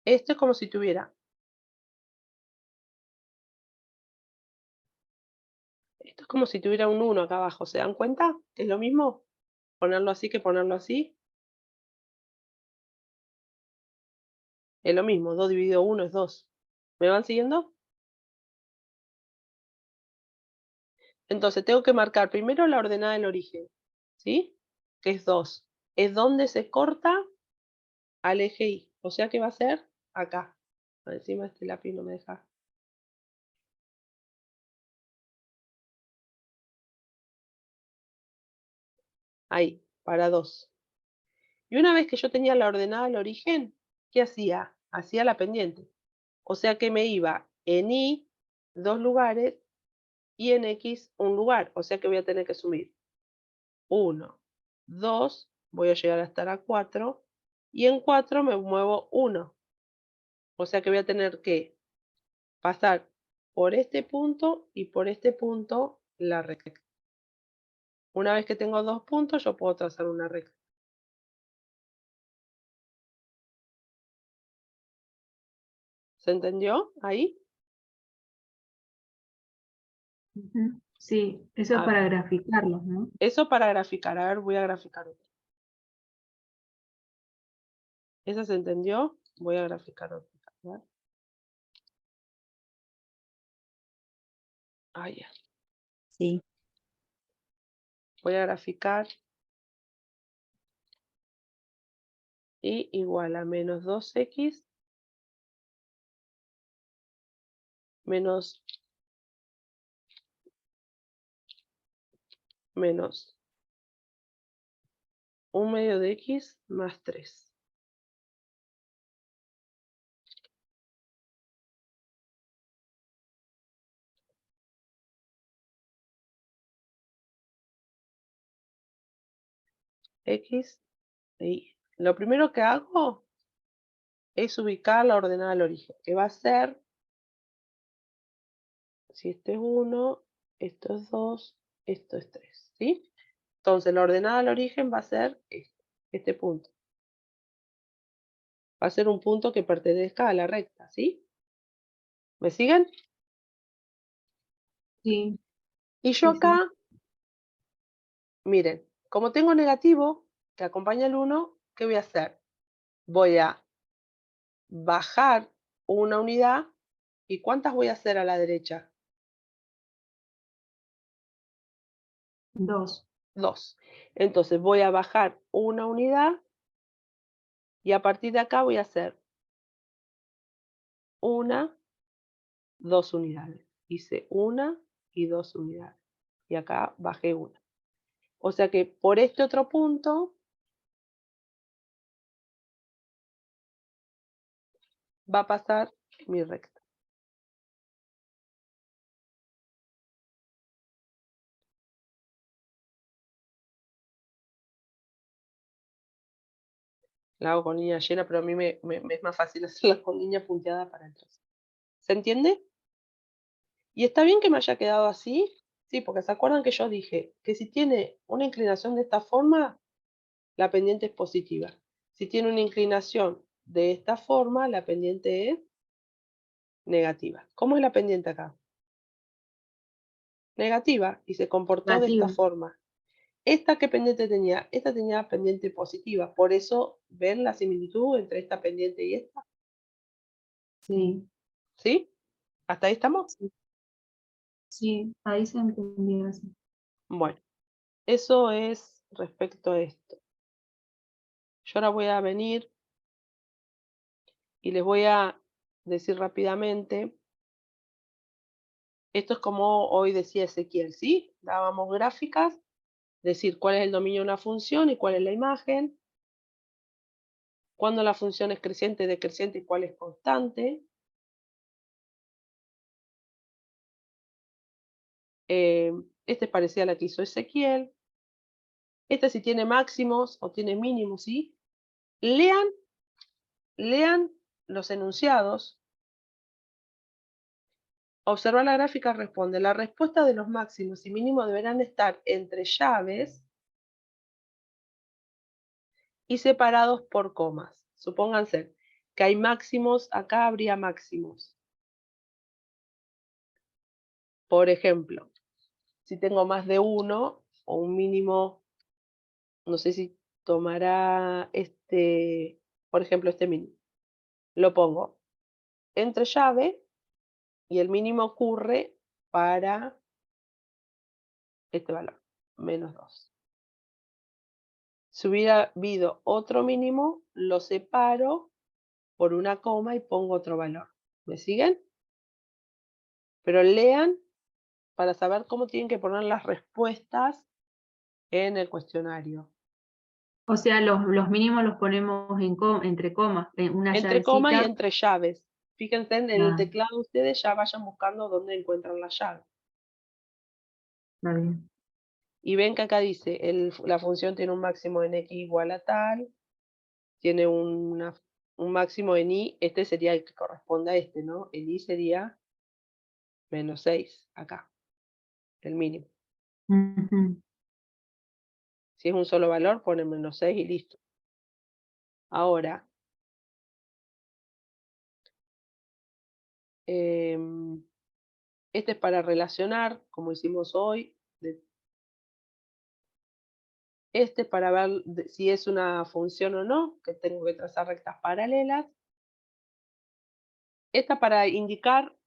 Esto es como si tuviera. Esto es como si tuviera un 1 acá abajo. ¿Se dan cuenta? ¿Es lo mismo ponerlo así que ponerlo así? Es lo mismo. 2 dividido 1 es 2. ¿Me van siguiendo? Entonces tengo que marcar primero la ordenada del origen. ¿Sí? Que es 2. Es donde se corta al eje Y. O sea que va a ser acá. Encima este lápiz no me deja. Ahí, para 2. Y una vez que yo tenía la ordenada al origen, ¿qué hacía? Hacía la pendiente. O sea que me iba en Y 2 lugares y en X un lugar. O sea que voy a tener que subir 1, 2, voy a llegar a estar a 4 y en 4 me muevo 1. O sea que voy a tener que pasar por este punto y por este punto la recta. Una vez que tengo 2 puntos, yo puedo trazar una recta. ¿Se entendió ahí? Ujú. Sí, eso es A para ver, graficarlos, ¿no? eso para graficar. A ver, voy a graficar otra. ¿Esa se entendió? Voy a graficar otra. A ver. Ah, ya. Sí. Voy a graficar y igual a menos 2x menos 1 medio de x más 3. X e Y. Lo primero que hago es ubicar la ordenada al origen, que va a ser, si este es 1, esto es 2, esto es 3, ¿sí? Entonces la ordenada al origen va a ser este punto. Va a ser un punto que pertenezca a la recta, ¿sí? ¿Me siguen? Sí, Y yo sí, sí. acá, miren, como tengo negativo que acompaña el 1, ¿qué voy a hacer? Voy a bajar una unidad. ¿Y cuántas voy a hacer a la derecha? 2. 2. Entonces voy a bajar una unidad y a partir de acá voy a hacer 1, 2 unidades. Hice 1 y 2 unidades. Y acá bajé una. O sea que por este otro punto va a pasar mi recta. La hago con línea llena, pero a mí me es más fácil hacerla con línea punteada para el trazo. ¿Se entiende? ¿Y está bien que me haya quedado así? Sí, porque se acuerdan que yo dije que si tiene una inclinación de esta forma, la pendiente es positiva. Si tiene una inclinación de esta forma, la pendiente es negativa. ¿Cómo es la pendiente acá? Negativa, y se comportó de esta Negativo. forma. ¿Esta qué pendiente tenía? Esta tenía pendiente positiva. Por eso, ¿ven la similitud entre esta pendiente y esta? Sí, ¿Sí? ¿Hasta ahí estamos? sí, sí, ahí se entendió así. Bueno, eso es respecto a esto. Yo ahora voy a venir y les voy a decir rápidamente. Esto es como hoy decía Ezequiel, ¿sí? Dábamos gráficas, decir cuál es el dominio de una función y cuál es la imagen, cuándo la función es creciente, decreciente y cuál es constante. Este es parecida a la que hizo Ezequiel. Este si tiene máximos o tiene mínimos, ¿sí? Lean los enunciados. Observar la gráfica responde. La respuesta de los máximos y mínimos deberán estar entre llaves y separados por comas. Supónganse que hay máximos, acá habría máximos. Por ejemplo, si tengo más de uno o un mínimo, no sé si tomará por ejemplo, este mínimo. Lo pongo entre llave y el mínimo ocurre para este valor, -2. Si hubiera habido otro mínimo, lo separo por una coma y pongo otro valor. ¿Me siguen? Pero lean para saber cómo tienen que poner las respuestas en el cuestionario. O sea, los mínimos los ponemos entre comas, en una Entre coma y llavecita. entre llaves. Fíjense en el Ah, teclado ustedes, ya vayan buscando dónde encuentran la llave. está bien. Y ven que acá dice, la función tiene un máximo en x igual a tal, tiene un máximo en y, este sería el que corresponde a este, ¿no? El y sería -6, acá, el mínimo. Ujú. Si es un solo valor, ponen -6 y listo. Ahora, este es para relacionar, como hicimos hoy. Este es para ver si es una función o no, que tengo que trazar rectas paralelas. Esta para indicar,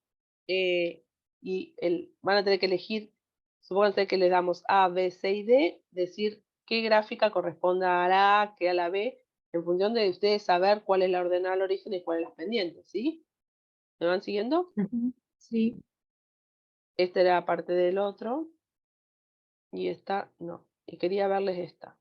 van a tener que elegir, supónganse que le damos A, B, C y D, decir qué gráfica corresponde a la A, qué a la B, en función de ustedes saber cuál es la ordenada al origen y cuál es las pendientes, ¿sí? ¿Me van siguiendo? Ujú. Sí. Esta era parte del otro, y esta no. Y quería verles esta.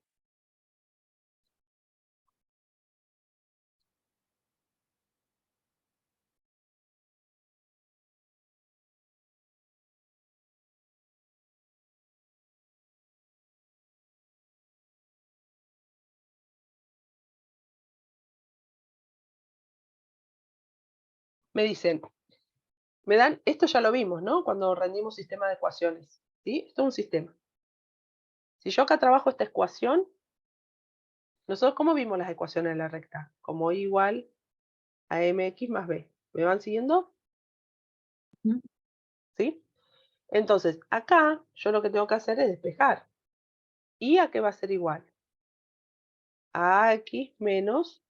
me dicen, me dan, esto ya lo vimos, ¿no? Cuando rendimos sistema de ecuaciones, ¿sí? Esto es un sistema. Si yo acá trabajo esta ecuación, nosotros, ¿cómo vimos las ecuaciones de la recta? Como y igual a mx más b. ¿Me van siguiendo? Ujú. ¿Sí? Entonces, acá yo lo que tengo que hacer es despejar. ¿Y a qué va a ser igual? A x menos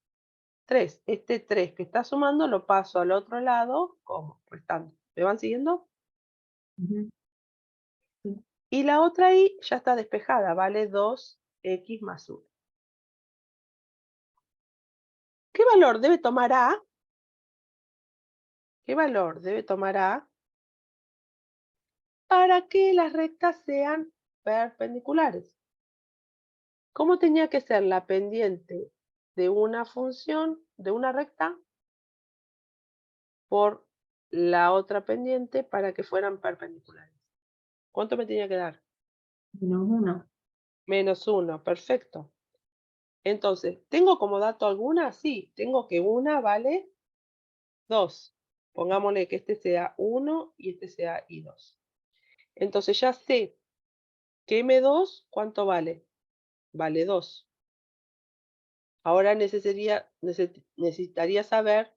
3. Este 3 que está sumando lo paso al otro lado, ¿cómo? Restando. ¿Me van siguiendo? Ujú. Y la otra y ya está despejada, vale 2x más 1. ¿Qué valor debe tomar A? ¿Qué valor debe tomar A para que las rectas sean perpendiculares? ¿Cómo tenía que ser la pendiente de una función, de una recta, por la otra pendiente para que fueran perpendiculares? ¿Cuánto me tenía que dar? Menos 1. Menos 1, perfecto. Entonces, ¿tengo como dato alguna? Sí, tengo que una vale 2. Pongámosle que este sea 1 y este sea I2. Entonces ya sé que M2, ¿cuánto vale? Vale 2. Ahora necesitaría saber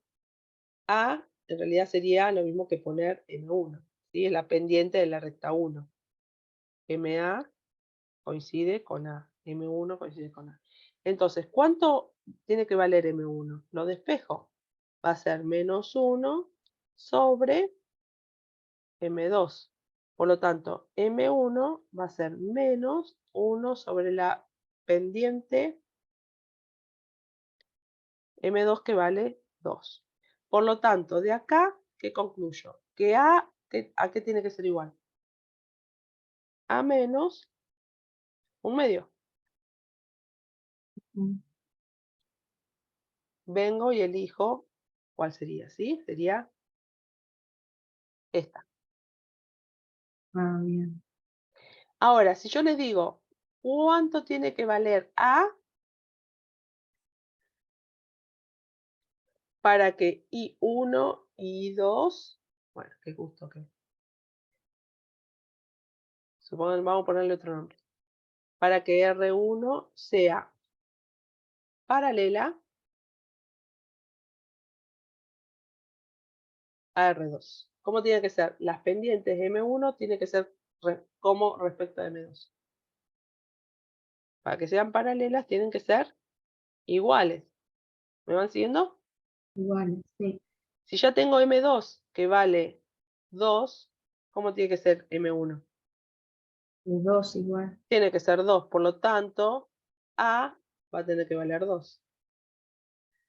A, en realidad sería lo mismo que poner M1, ¿sí? Es la pendiente de la recta 1. MA coincide con A, M1 coincide con A. Entonces, ¿cuánto tiene que valer M1? Lo despejo. Va a ser menos 1 sobre M2. Por lo tanto, M1 va a ser menos 1 sobre la pendiente M2 que vale 2. Por lo tanto, de acá, ¿qué concluyo? Que ¿a qué tiene que ser igual? A menos 1/2. Vengo y elijo cuál sería, ¿sí? Sería esta. Ah, bien. Ahora, si yo les digo, ¿cuánto tiene que valer A para que I1 y I2, bueno, qué gusto que, supongan, vamos a ponerle otro nombre, para que R1 sea paralela a R2. ¿Cómo tiene que ser? Las pendientes M1 tienen que ser como respecto a M2. Para que sean paralelas tienen que ser iguales. ¿Me van siguiendo? Igual, sí. Si ya tengo M2 que vale 2, ¿cómo tiene que ser M1? De 2 igual. Tiene que ser 2, por lo tanto, A va a tener que valer 2.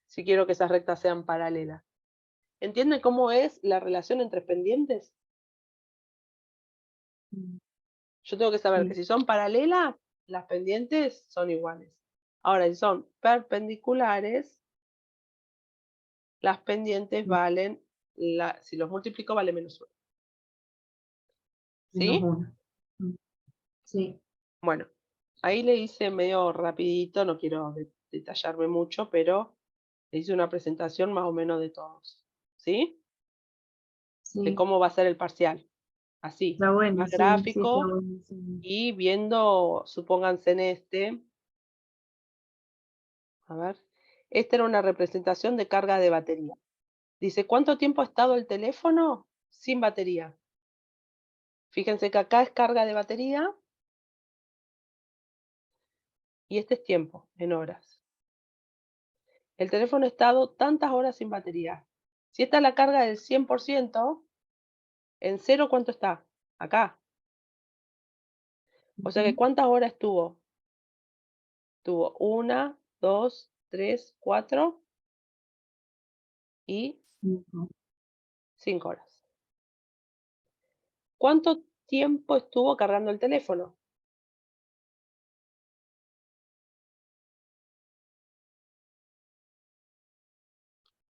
Si quiero que esas rectas sean paralelas. ¿Entienden cómo es la relación entre pendientes? Mm. Yo tengo que saber Sí. que si son paralelas, las pendientes son iguales. Ahora, si son perpendiculares, las pendientes valen, si los multiplico, vale menos 1. Menos ¿Sí? 1. Sí. Bueno, ahí le hice medio rapidito, no quiero detallarme mucho, pero le hice una presentación más o menos de todos. ¿Sí? De Sí. cómo va a ser el parcial. Así, Está bueno, más sí, sí, está gráfico bueno. Sí. y viendo, supónganse en este, a ver, esta era una representación de carga de batería. Dice, ¿cuánto tiempo ha estado el teléfono sin batería? Fíjense que acá es carga de batería y este es tiempo, en horas. El teléfono ha estado tantas horas sin batería. Si esta es la carga del 100%, en cero, ¿cuánto está? Acá. O sea que ¿cuántas horas estuvo? Tuvo 1, 2, 3, 4 y 5 horas. ¿Cuánto tiempo estuvo cargando el teléfono?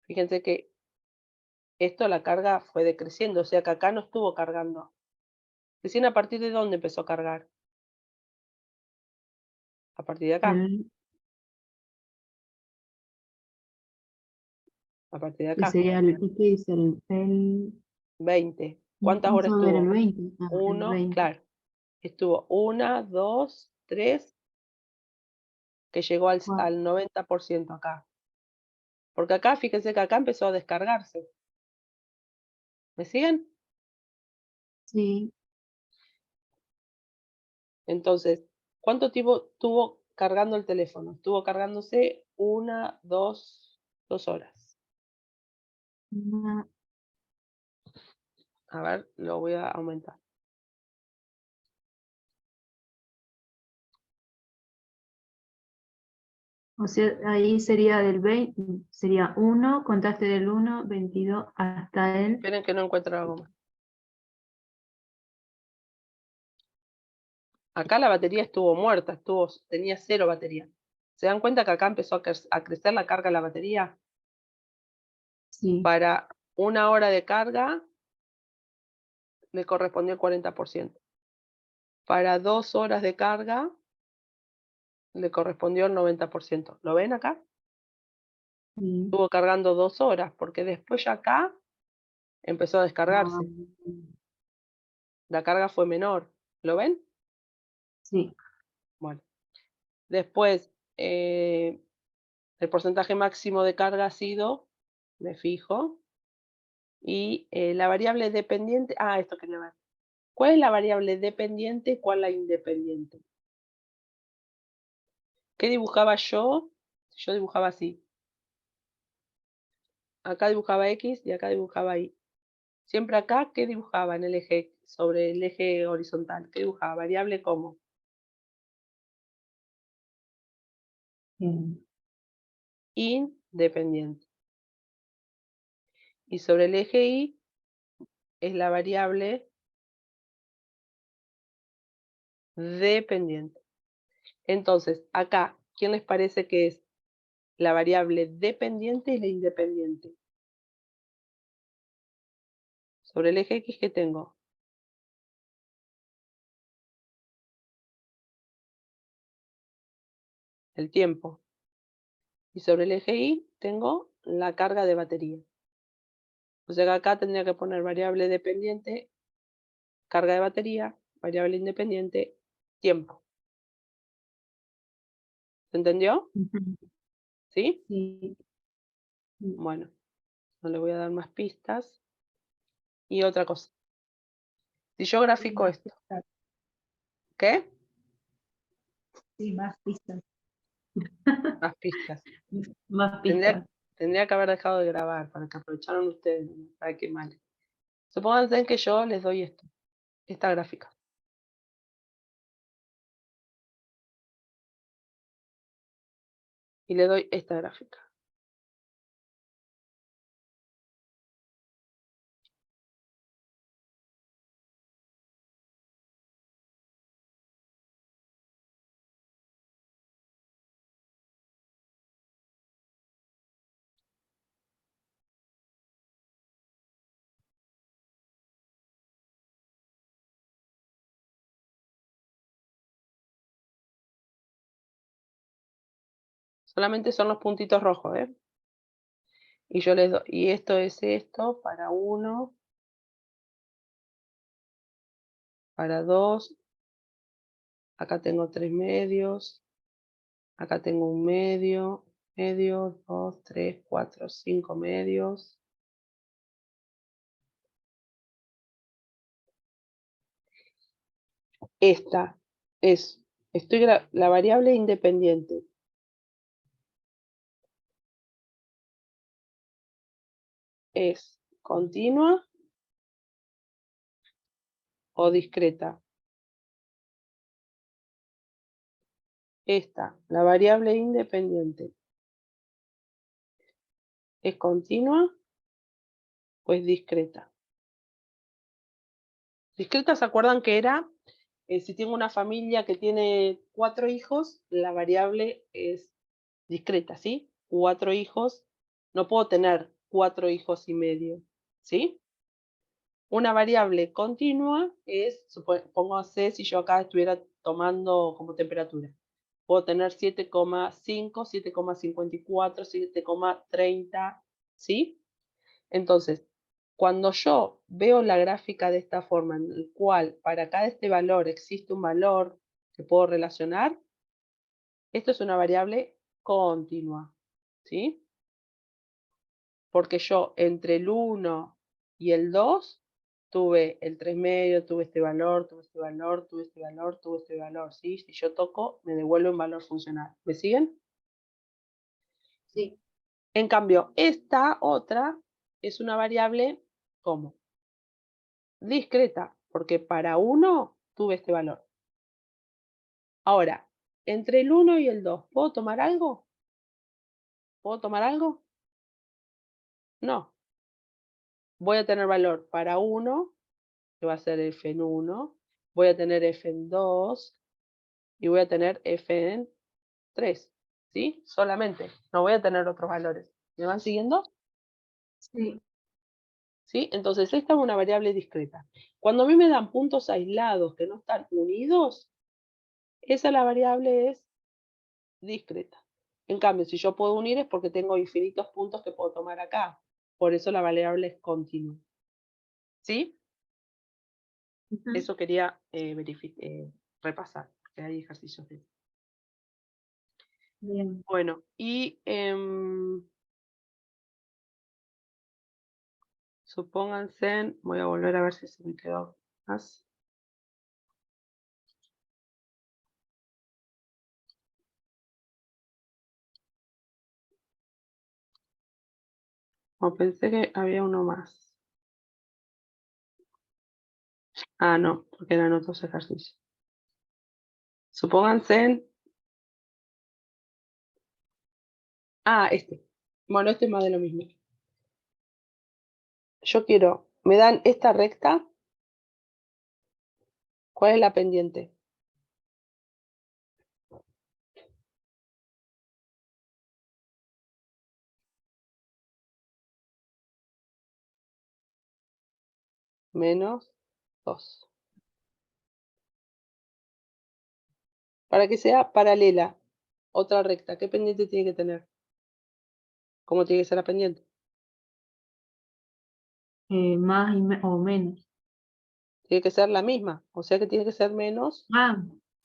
Fíjense que esto, la carga fue decreciendo, o sea que acá no estuvo cargando. Recién a partir de dónde empezó a cargar. A partir de acá. A a partir de Que acá. sería ¿qué dice? El 20. ¿Cuántas horas vamos a ver el estuvo? 20. Ah, el 1, 20. claro. Estuvo 1, 2, 3, que llegó al 90% acá. Porque acá, fíjense que acá empezó a descargarse. ¿Me siguen? Sí, Entonces, ¿cuánto tiempo estuvo cargando el teléfono? Estuvo cargándose 1, 2 horas. una- A ver, lo voy a aumentar. o sea, ahí sería del 20, sería 1, contaste del 1, 22 hasta el... Esperen que no encuentro algo más. Acá la batería estuvo muerta, tenía 0 batería. ¿Se dan cuenta que acá empezó a crecer la carga de la batería? Sí, Para 1 hora de carga le correspondió el 40%. Para 2 horas de carga le correspondió el 90%. ¿Lo ven acá? sí. Estuvo cargando 2 horas, porque después ya acá empezó a descargarse. Ah, La carga fue menor. ¿Lo ven? sí, Bueno. Después, el porcentaje máximo de carga ha sido, me fijo, y la variable dependiente, esto quería ver. ¿Cuál es la variable dependiente y cuál la independiente? ¿Qué dibujaba yo? Yo dibujaba así. Acá dibujaba X y acá dibujaba Y. Siempre acá, ¿qué dibujaba en el eje, sobre el eje horizontal? ¿Qué dibujaba? Variable como independiente. Y sobre el eje Y es la variable dependiente. Entonces, acá, ¿quién les parece que es la variable dependiente y la independiente? Sobre el eje X, ¿qué tengo? El tiempo. Y sobre el eje Y tengo la carga de batería. O sea que acá tendría que poner variable dependiente, carga de batería, variable independiente, tiempo. ¿Se entendió? ujú, ¿Sí? sí. Bueno, no le voy a dar más pistas. Y otra cosa. Si yo grafico esto, ¿qué? Sí, más pistas. Más pistas. Más Tendría, pistas. tendría que haber dejado de grabar para que aprovecharan ustedes. Para qué mal. Supónganse que yo les doy esto, esta gráfica. Y le doy esta gráfica. Solamente son los puntitos rojos, ¿eh? Y yo les doy, y esto es esto para 1, para 2, acá tengo 3 medios, acá tengo un medio, 2, 3, 4, 5 medios. Esta es, la variable independiente es continua o discreta. Esta, la variable independiente, ¿es continua o es discreta? Discreta, ¿se acuerdan que era? Si tengo una familia que tiene 4 hijos, la variable es discreta, ¿sí? 4 hijos, no puedo tener 4 hijos y medio, ¿sí? Una variable continua es, póngase si yo acá estuviera tomando como temperatura. Puedo tener 7,5, 7,54, 7,30, ¿sí? Entonces, cuando yo veo la gráfica de esta forma, en el cual para cada este valor existe un valor que puedo relacionar, esto es una variable continua, ¿sí? Porque yo entre el 1 y el 2 tuve el 3 medio, tuve este valor, tuve este valor, tuve este valor, tuve este valor, ¿sí? Si yo toco, me devuelve un valor funcional. ¿Me siguen? Sí. En cambio, esta otra es una variable, ¿cómo? Discreta, porque para 1 tuve este valor. Ahora, entre el 1 y el 2, ¿puedo tomar algo? ¿Puedo tomar algo? No. Voy a tener valor para 1, que va a ser f en 1, voy a tener f en 2 y voy a tener f en 3, ¿sí? Solamente, no voy a tener otros valores. ¿Me van siguiendo? Sí. ¿Sí? Entonces, esta es una variable discreta. Cuando a mí me dan puntos aislados que no están unidos, esa la variable es discreta. En cambio, si yo puedo unir es porque tengo infinitos puntos que puedo tomar acá. Por eso la variable es continua. ¿Sí? Ujú. Eso quería repasar, porque hay ejercicios de eso. Bien. Bueno, y supónganse, voy a volver a ver si se me quedó más. O pensé que había uno más. Ah, no, porque eran otros ejercicios. Supónganse. Ah, este. Bueno, este es más de lo mismo. Yo quiero, me dan esta recta. ¿Cuál es la pendiente? Menos 2. Para que sea paralela, otra recta, ¿qué pendiente tiene que tener? ¿Cómo tiene que ser la pendiente? Más o menos. Tiene que ser la misma, o sea que tiene que ser menos Ah,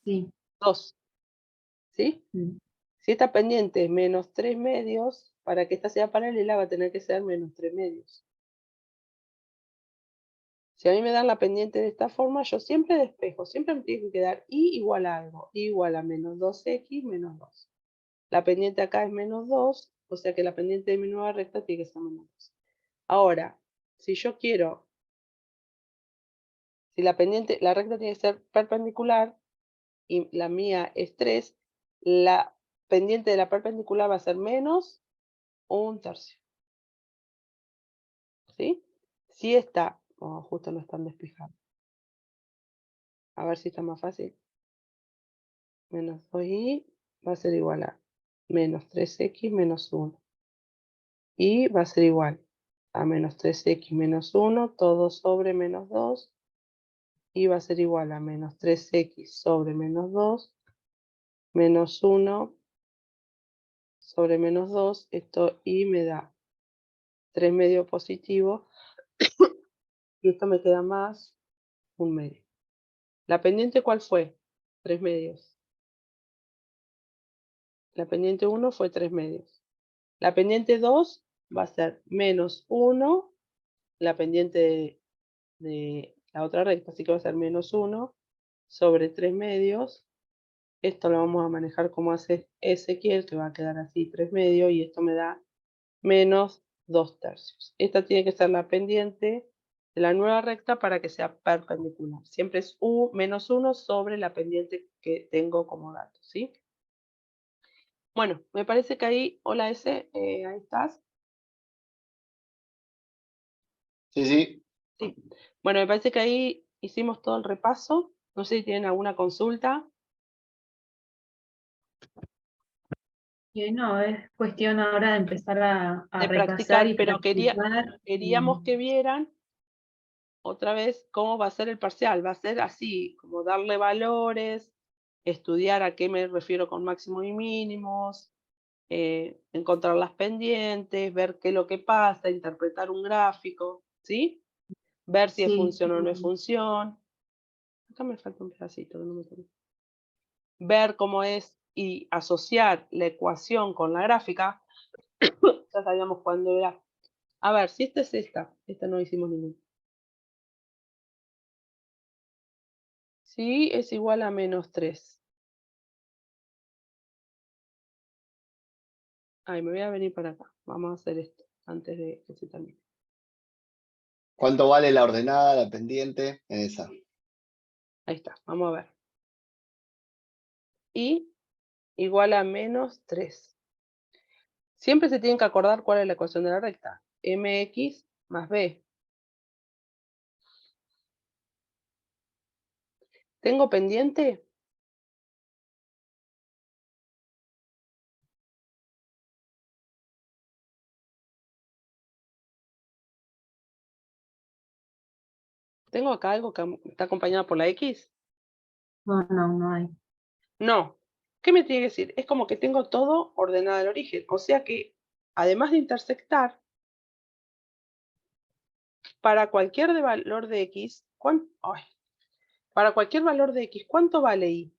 sí. 2. ¿Sí? Mm. Si esta pendiente es menos 3 medios, para que esta sea paralela va a tener que ser menos 3 medios. Si a mí me dan la pendiente de esta forma, yo siempre despejo, siempre me tiene que quedar y igual a algo, y igual a menos 2x menos 2. La pendiente acá es menos 2, o sea que la pendiente de mi nueva recta tiene que ser menos 2. Ahora, si yo quiero, si la pendiente, la recta tiene que ser perpendicular y la mía es 3, la pendiente de la perpendicular va a ser menos 1/3. ¿Sí? Si esta, oh, justo no están despejados. A ver si está más fácil. Menos 2y va a ser igual a menos 3x menos 1. Y va a ser igual a menos 3x menos 1, todo sobre menos 2. Y va a ser igual a menos 3x sobre menos 2, menos 1 sobre menos 2. Esto y me da 3 medios positivos. Y esto me queda más 1 medio. ¿La pendiente cuál fue? 3 medios. La pendiente 1 fue 3 medios. La pendiente 2 va a ser menos 1, la pendiente de la otra recta, así que va a ser menos 1 sobre 3 medios. Esto lo vamos a manejar como hace Ezequiel, que va a quedar así 3 medios, y esto me da menos 2/3. Esta tiene que ser la pendiente de la nueva recta para que sea perpendicular. Siempre es menos 1 sobre la pendiente que tengo como dato, ¿sí? Bueno, me parece que ahí, hola S, ahí estás. Sí, sí. Sí. Bueno, me parece que ahí hicimos todo el repaso. No sé si tienen alguna consulta. No, es cuestión ahora de empezar a De repasar practicar, y pero practicar. queríamos que vieran otra vez cómo va a ser el parcial. Va a ser así, como darle valores, estudiar a qué me refiero con máximos y mínimos, encontrar las pendientes, ver qué es lo que pasa, interpretar un gráfico, ¿sí? Ver si es Sí. función o no es función. Acá me falta un pedacito que no me tomo. Ver cómo es y asociar la ecuación con la gráfica. Ya sabíamos cuándo era. A ver, si esta es esta no hicimos ninguna. Si es igual a -3. Ay, me voy a venir para acá. Vamos a hacer esto antes de que se termine. ¿Cuánto vale la ordenada, la pendiente? En esa. Ahí está, vamos a ver. Y igual a -3. Siempre se tienen que acordar cuál es la ecuación de la recta. Mx más b. ¿Tengo pendiente? ¿Tengo acá algo que está acompañado por la X? No hay. No. ¿Qué me tiene que decir? Es como que tengo todo ordenado al origen. O sea que, además de intersectar, para cualquier valor de X, para cualquier valor de X, ¿cuánto vale Y?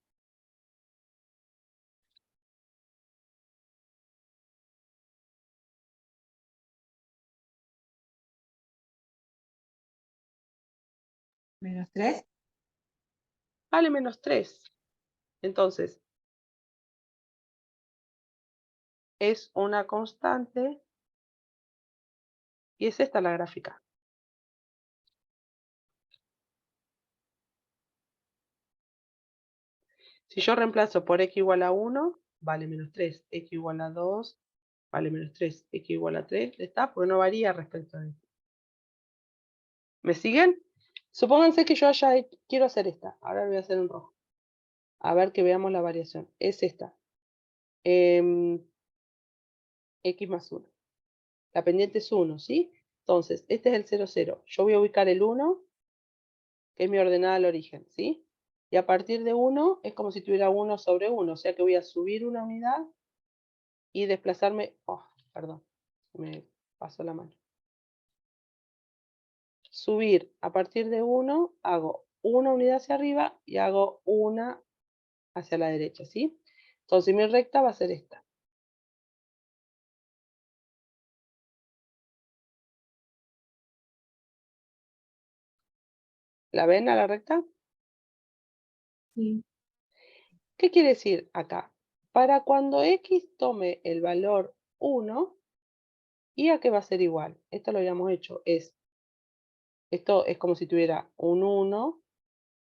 -3. Vale -3. Entonces, es una constante y es esta la gráfica. Si yo reemplazo por x igual a 1, vale -3. X igual a 2, vale -3. X igual a 3, ¿está? Porque no varía respecto a esto. ¿Me siguen? Supónganse que yo quiero hacer esta. Ahora lo voy a hacer en rojo. A ver que veamos la variación. Es esta. X más 1. La pendiente es 1, ¿sí? Entonces, este es el 0, 0. Yo voy a ubicar el 1, que es mi ordenada al origen, ¿sí? Y a partir de 1 es como si tuviera 1 sobre 1. O sea que voy a subir una unidad y desplazarme. Oh, perdón. Me pasó la mano. Subir a partir de 1, hago una unidad hacia arriba y hago una hacia la derecha, ¿sí? Entonces mi recta va a ser esta. ¿La ven a la recta? Sí. ¿Qué quiere decir acá? Para cuando x tome el valor 1, ¿y a qué va a ser igual? Esto lo habíamos hecho. Esto es como si tuviera un 1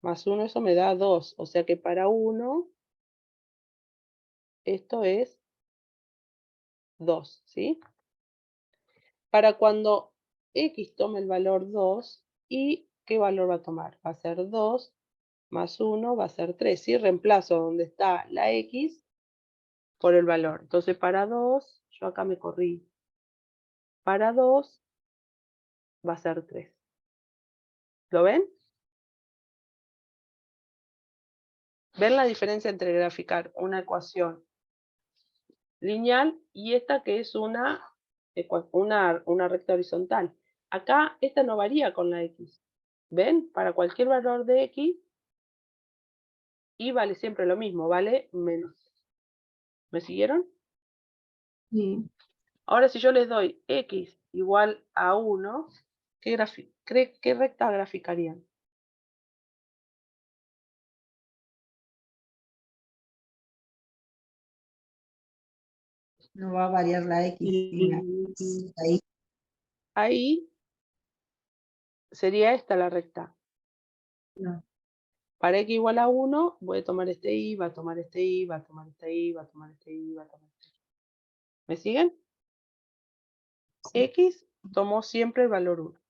más 1, eso me da 2. O sea que para 1, esto es 2, ¿sí? Para cuando x tome el valor 2, ¿y qué valor va a tomar? Va a ser 2 más 1 va a ser 3, ¿sí? Reemplazo donde está la x por el valor. Entonces para 2, yo acá me corrí. Para 2 va a ser 3. ¿Lo ven? ¿Ven la diferencia entre graficar una ecuación lineal y esta que es una recta horizontal? Acá esta no varía con la x. ¿Ven? Para cualquier valor de x, y vale siempre lo mismo, vale menos. ¿Me siguieron? Sí. Ahora si yo les doy x igual a 1, ¿qué recta graficarían? No va a variar la X. Ahí. Ahí sería esta la recta. No. Para x igual a 1, voy a tomar este y, va a tomar este y, va a tomar este y, va a tomar este y, va a tomar este y. ¿Me siguen? X tomó siempre el valor 1.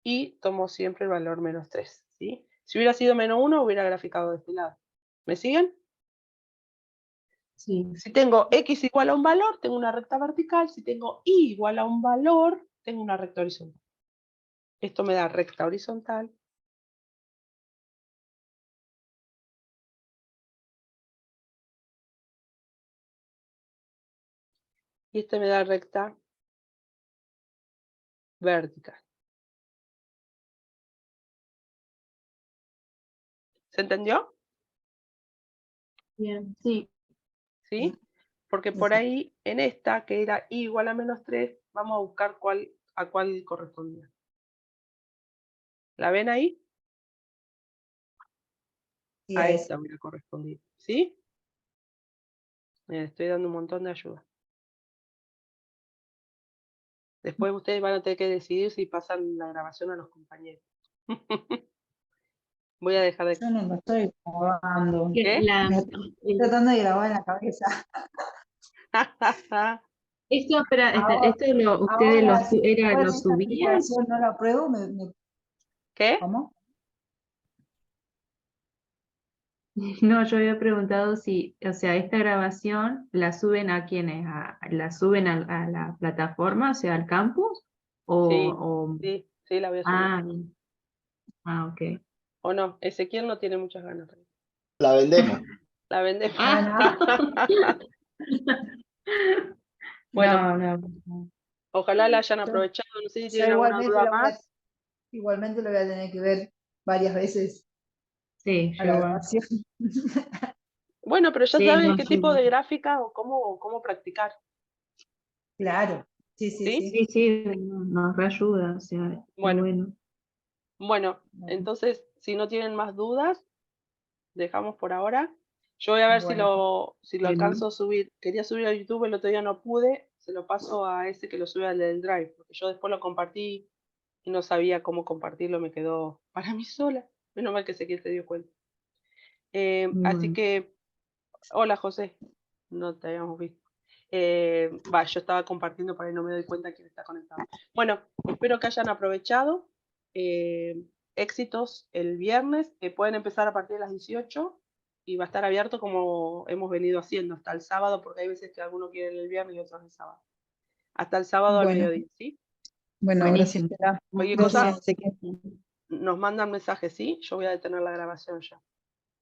Y tomó siempre el valor -3. ¿Sí? Si hubiera sido -1, hubiera graficado de este lado. ¿Me siguen? Sí. Si tengo x igual a un valor, tengo una recta vertical. Si tengo y igual a un valor, tengo una recta horizontal. Esto me da recta horizontal. Y este me da recta vertical. ¿Se entendió? Bien, sí. ¿Sí? Porque por ahí, en esta, que era i igual a -3, vamos a buscar a cuál correspondía. ¿La ven ahí? Sí, A a ese. esta hubiera correspondido. ¿Sí? Miren, estoy dando un montón de ayuda. Después ustedes van a tener que decidir si pasan la grabación a los compañeros. Voy a dejar de... Yo no lo estoy grabando. Que ¿Qué? la- Estoy eh, tratando de grabar en la cabeza. esto, Ahora, esto ustedes ahora, si después lo de esta subían. explicación no lo apruebo, ¿Qué? ¿cómo? No, yo había preguntado si, o sea, esta grabación la suben a quiénes, la suben a la plataforma, o sea, al campus, Sí, o sí, la voy a subir. bien. Ok. ¿O no? Ezequiel no tiene muchas ganas. La vendemos. La vendemos. Bueno, No. ojalá la hayan Yo- aprovechado. No sé si Yo tienen alguna duda más. igualmente lo voy a tener que ver varias veces Sí, a yo la igual. grabación. Bueno, pero ya Sí, saben no, qué yo tipo de igual. gráfica o cómo practicar. Claro, sí, sí, ¿Sí? sí. Sí, nos reayuda, o sea, es Bueno, bueno. entonces, si no tienen más dudas, dejamos por ahora. Yo voy a ver Bueno, si lo Bueno. alcanzo a subir. Quería subir a YouTube, el otro día no pude. Se lo paso a ese que lo sube al del Drive, porque yo después lo compartí y no sabía cómo compartirlo, me quedó para mí sola. Menos mal que Ezequiel se dio cuenta. Así Bueno. que, hola José, no te habíamos visto. Yo estaba compartiendo para ahí no me doy cuenta quién está conectado. Bueno, espero que hayan aprovechado. Éxitos el viernes, que pueden empezar a partir de las 18 y va a estar abierto como hemos venido haciendo hasta el sábado, porque hay veces que algunos quieren el viernes y otros el sábado. Hasta el sábado al bueno, mediodía, ¿sí? bueno, gracias, Buenísimo. Tera. Cualquier Gracias, cosa Ezequiel. nos mandan mensajes, ¿sí? Yo voy a detener la grabación ya.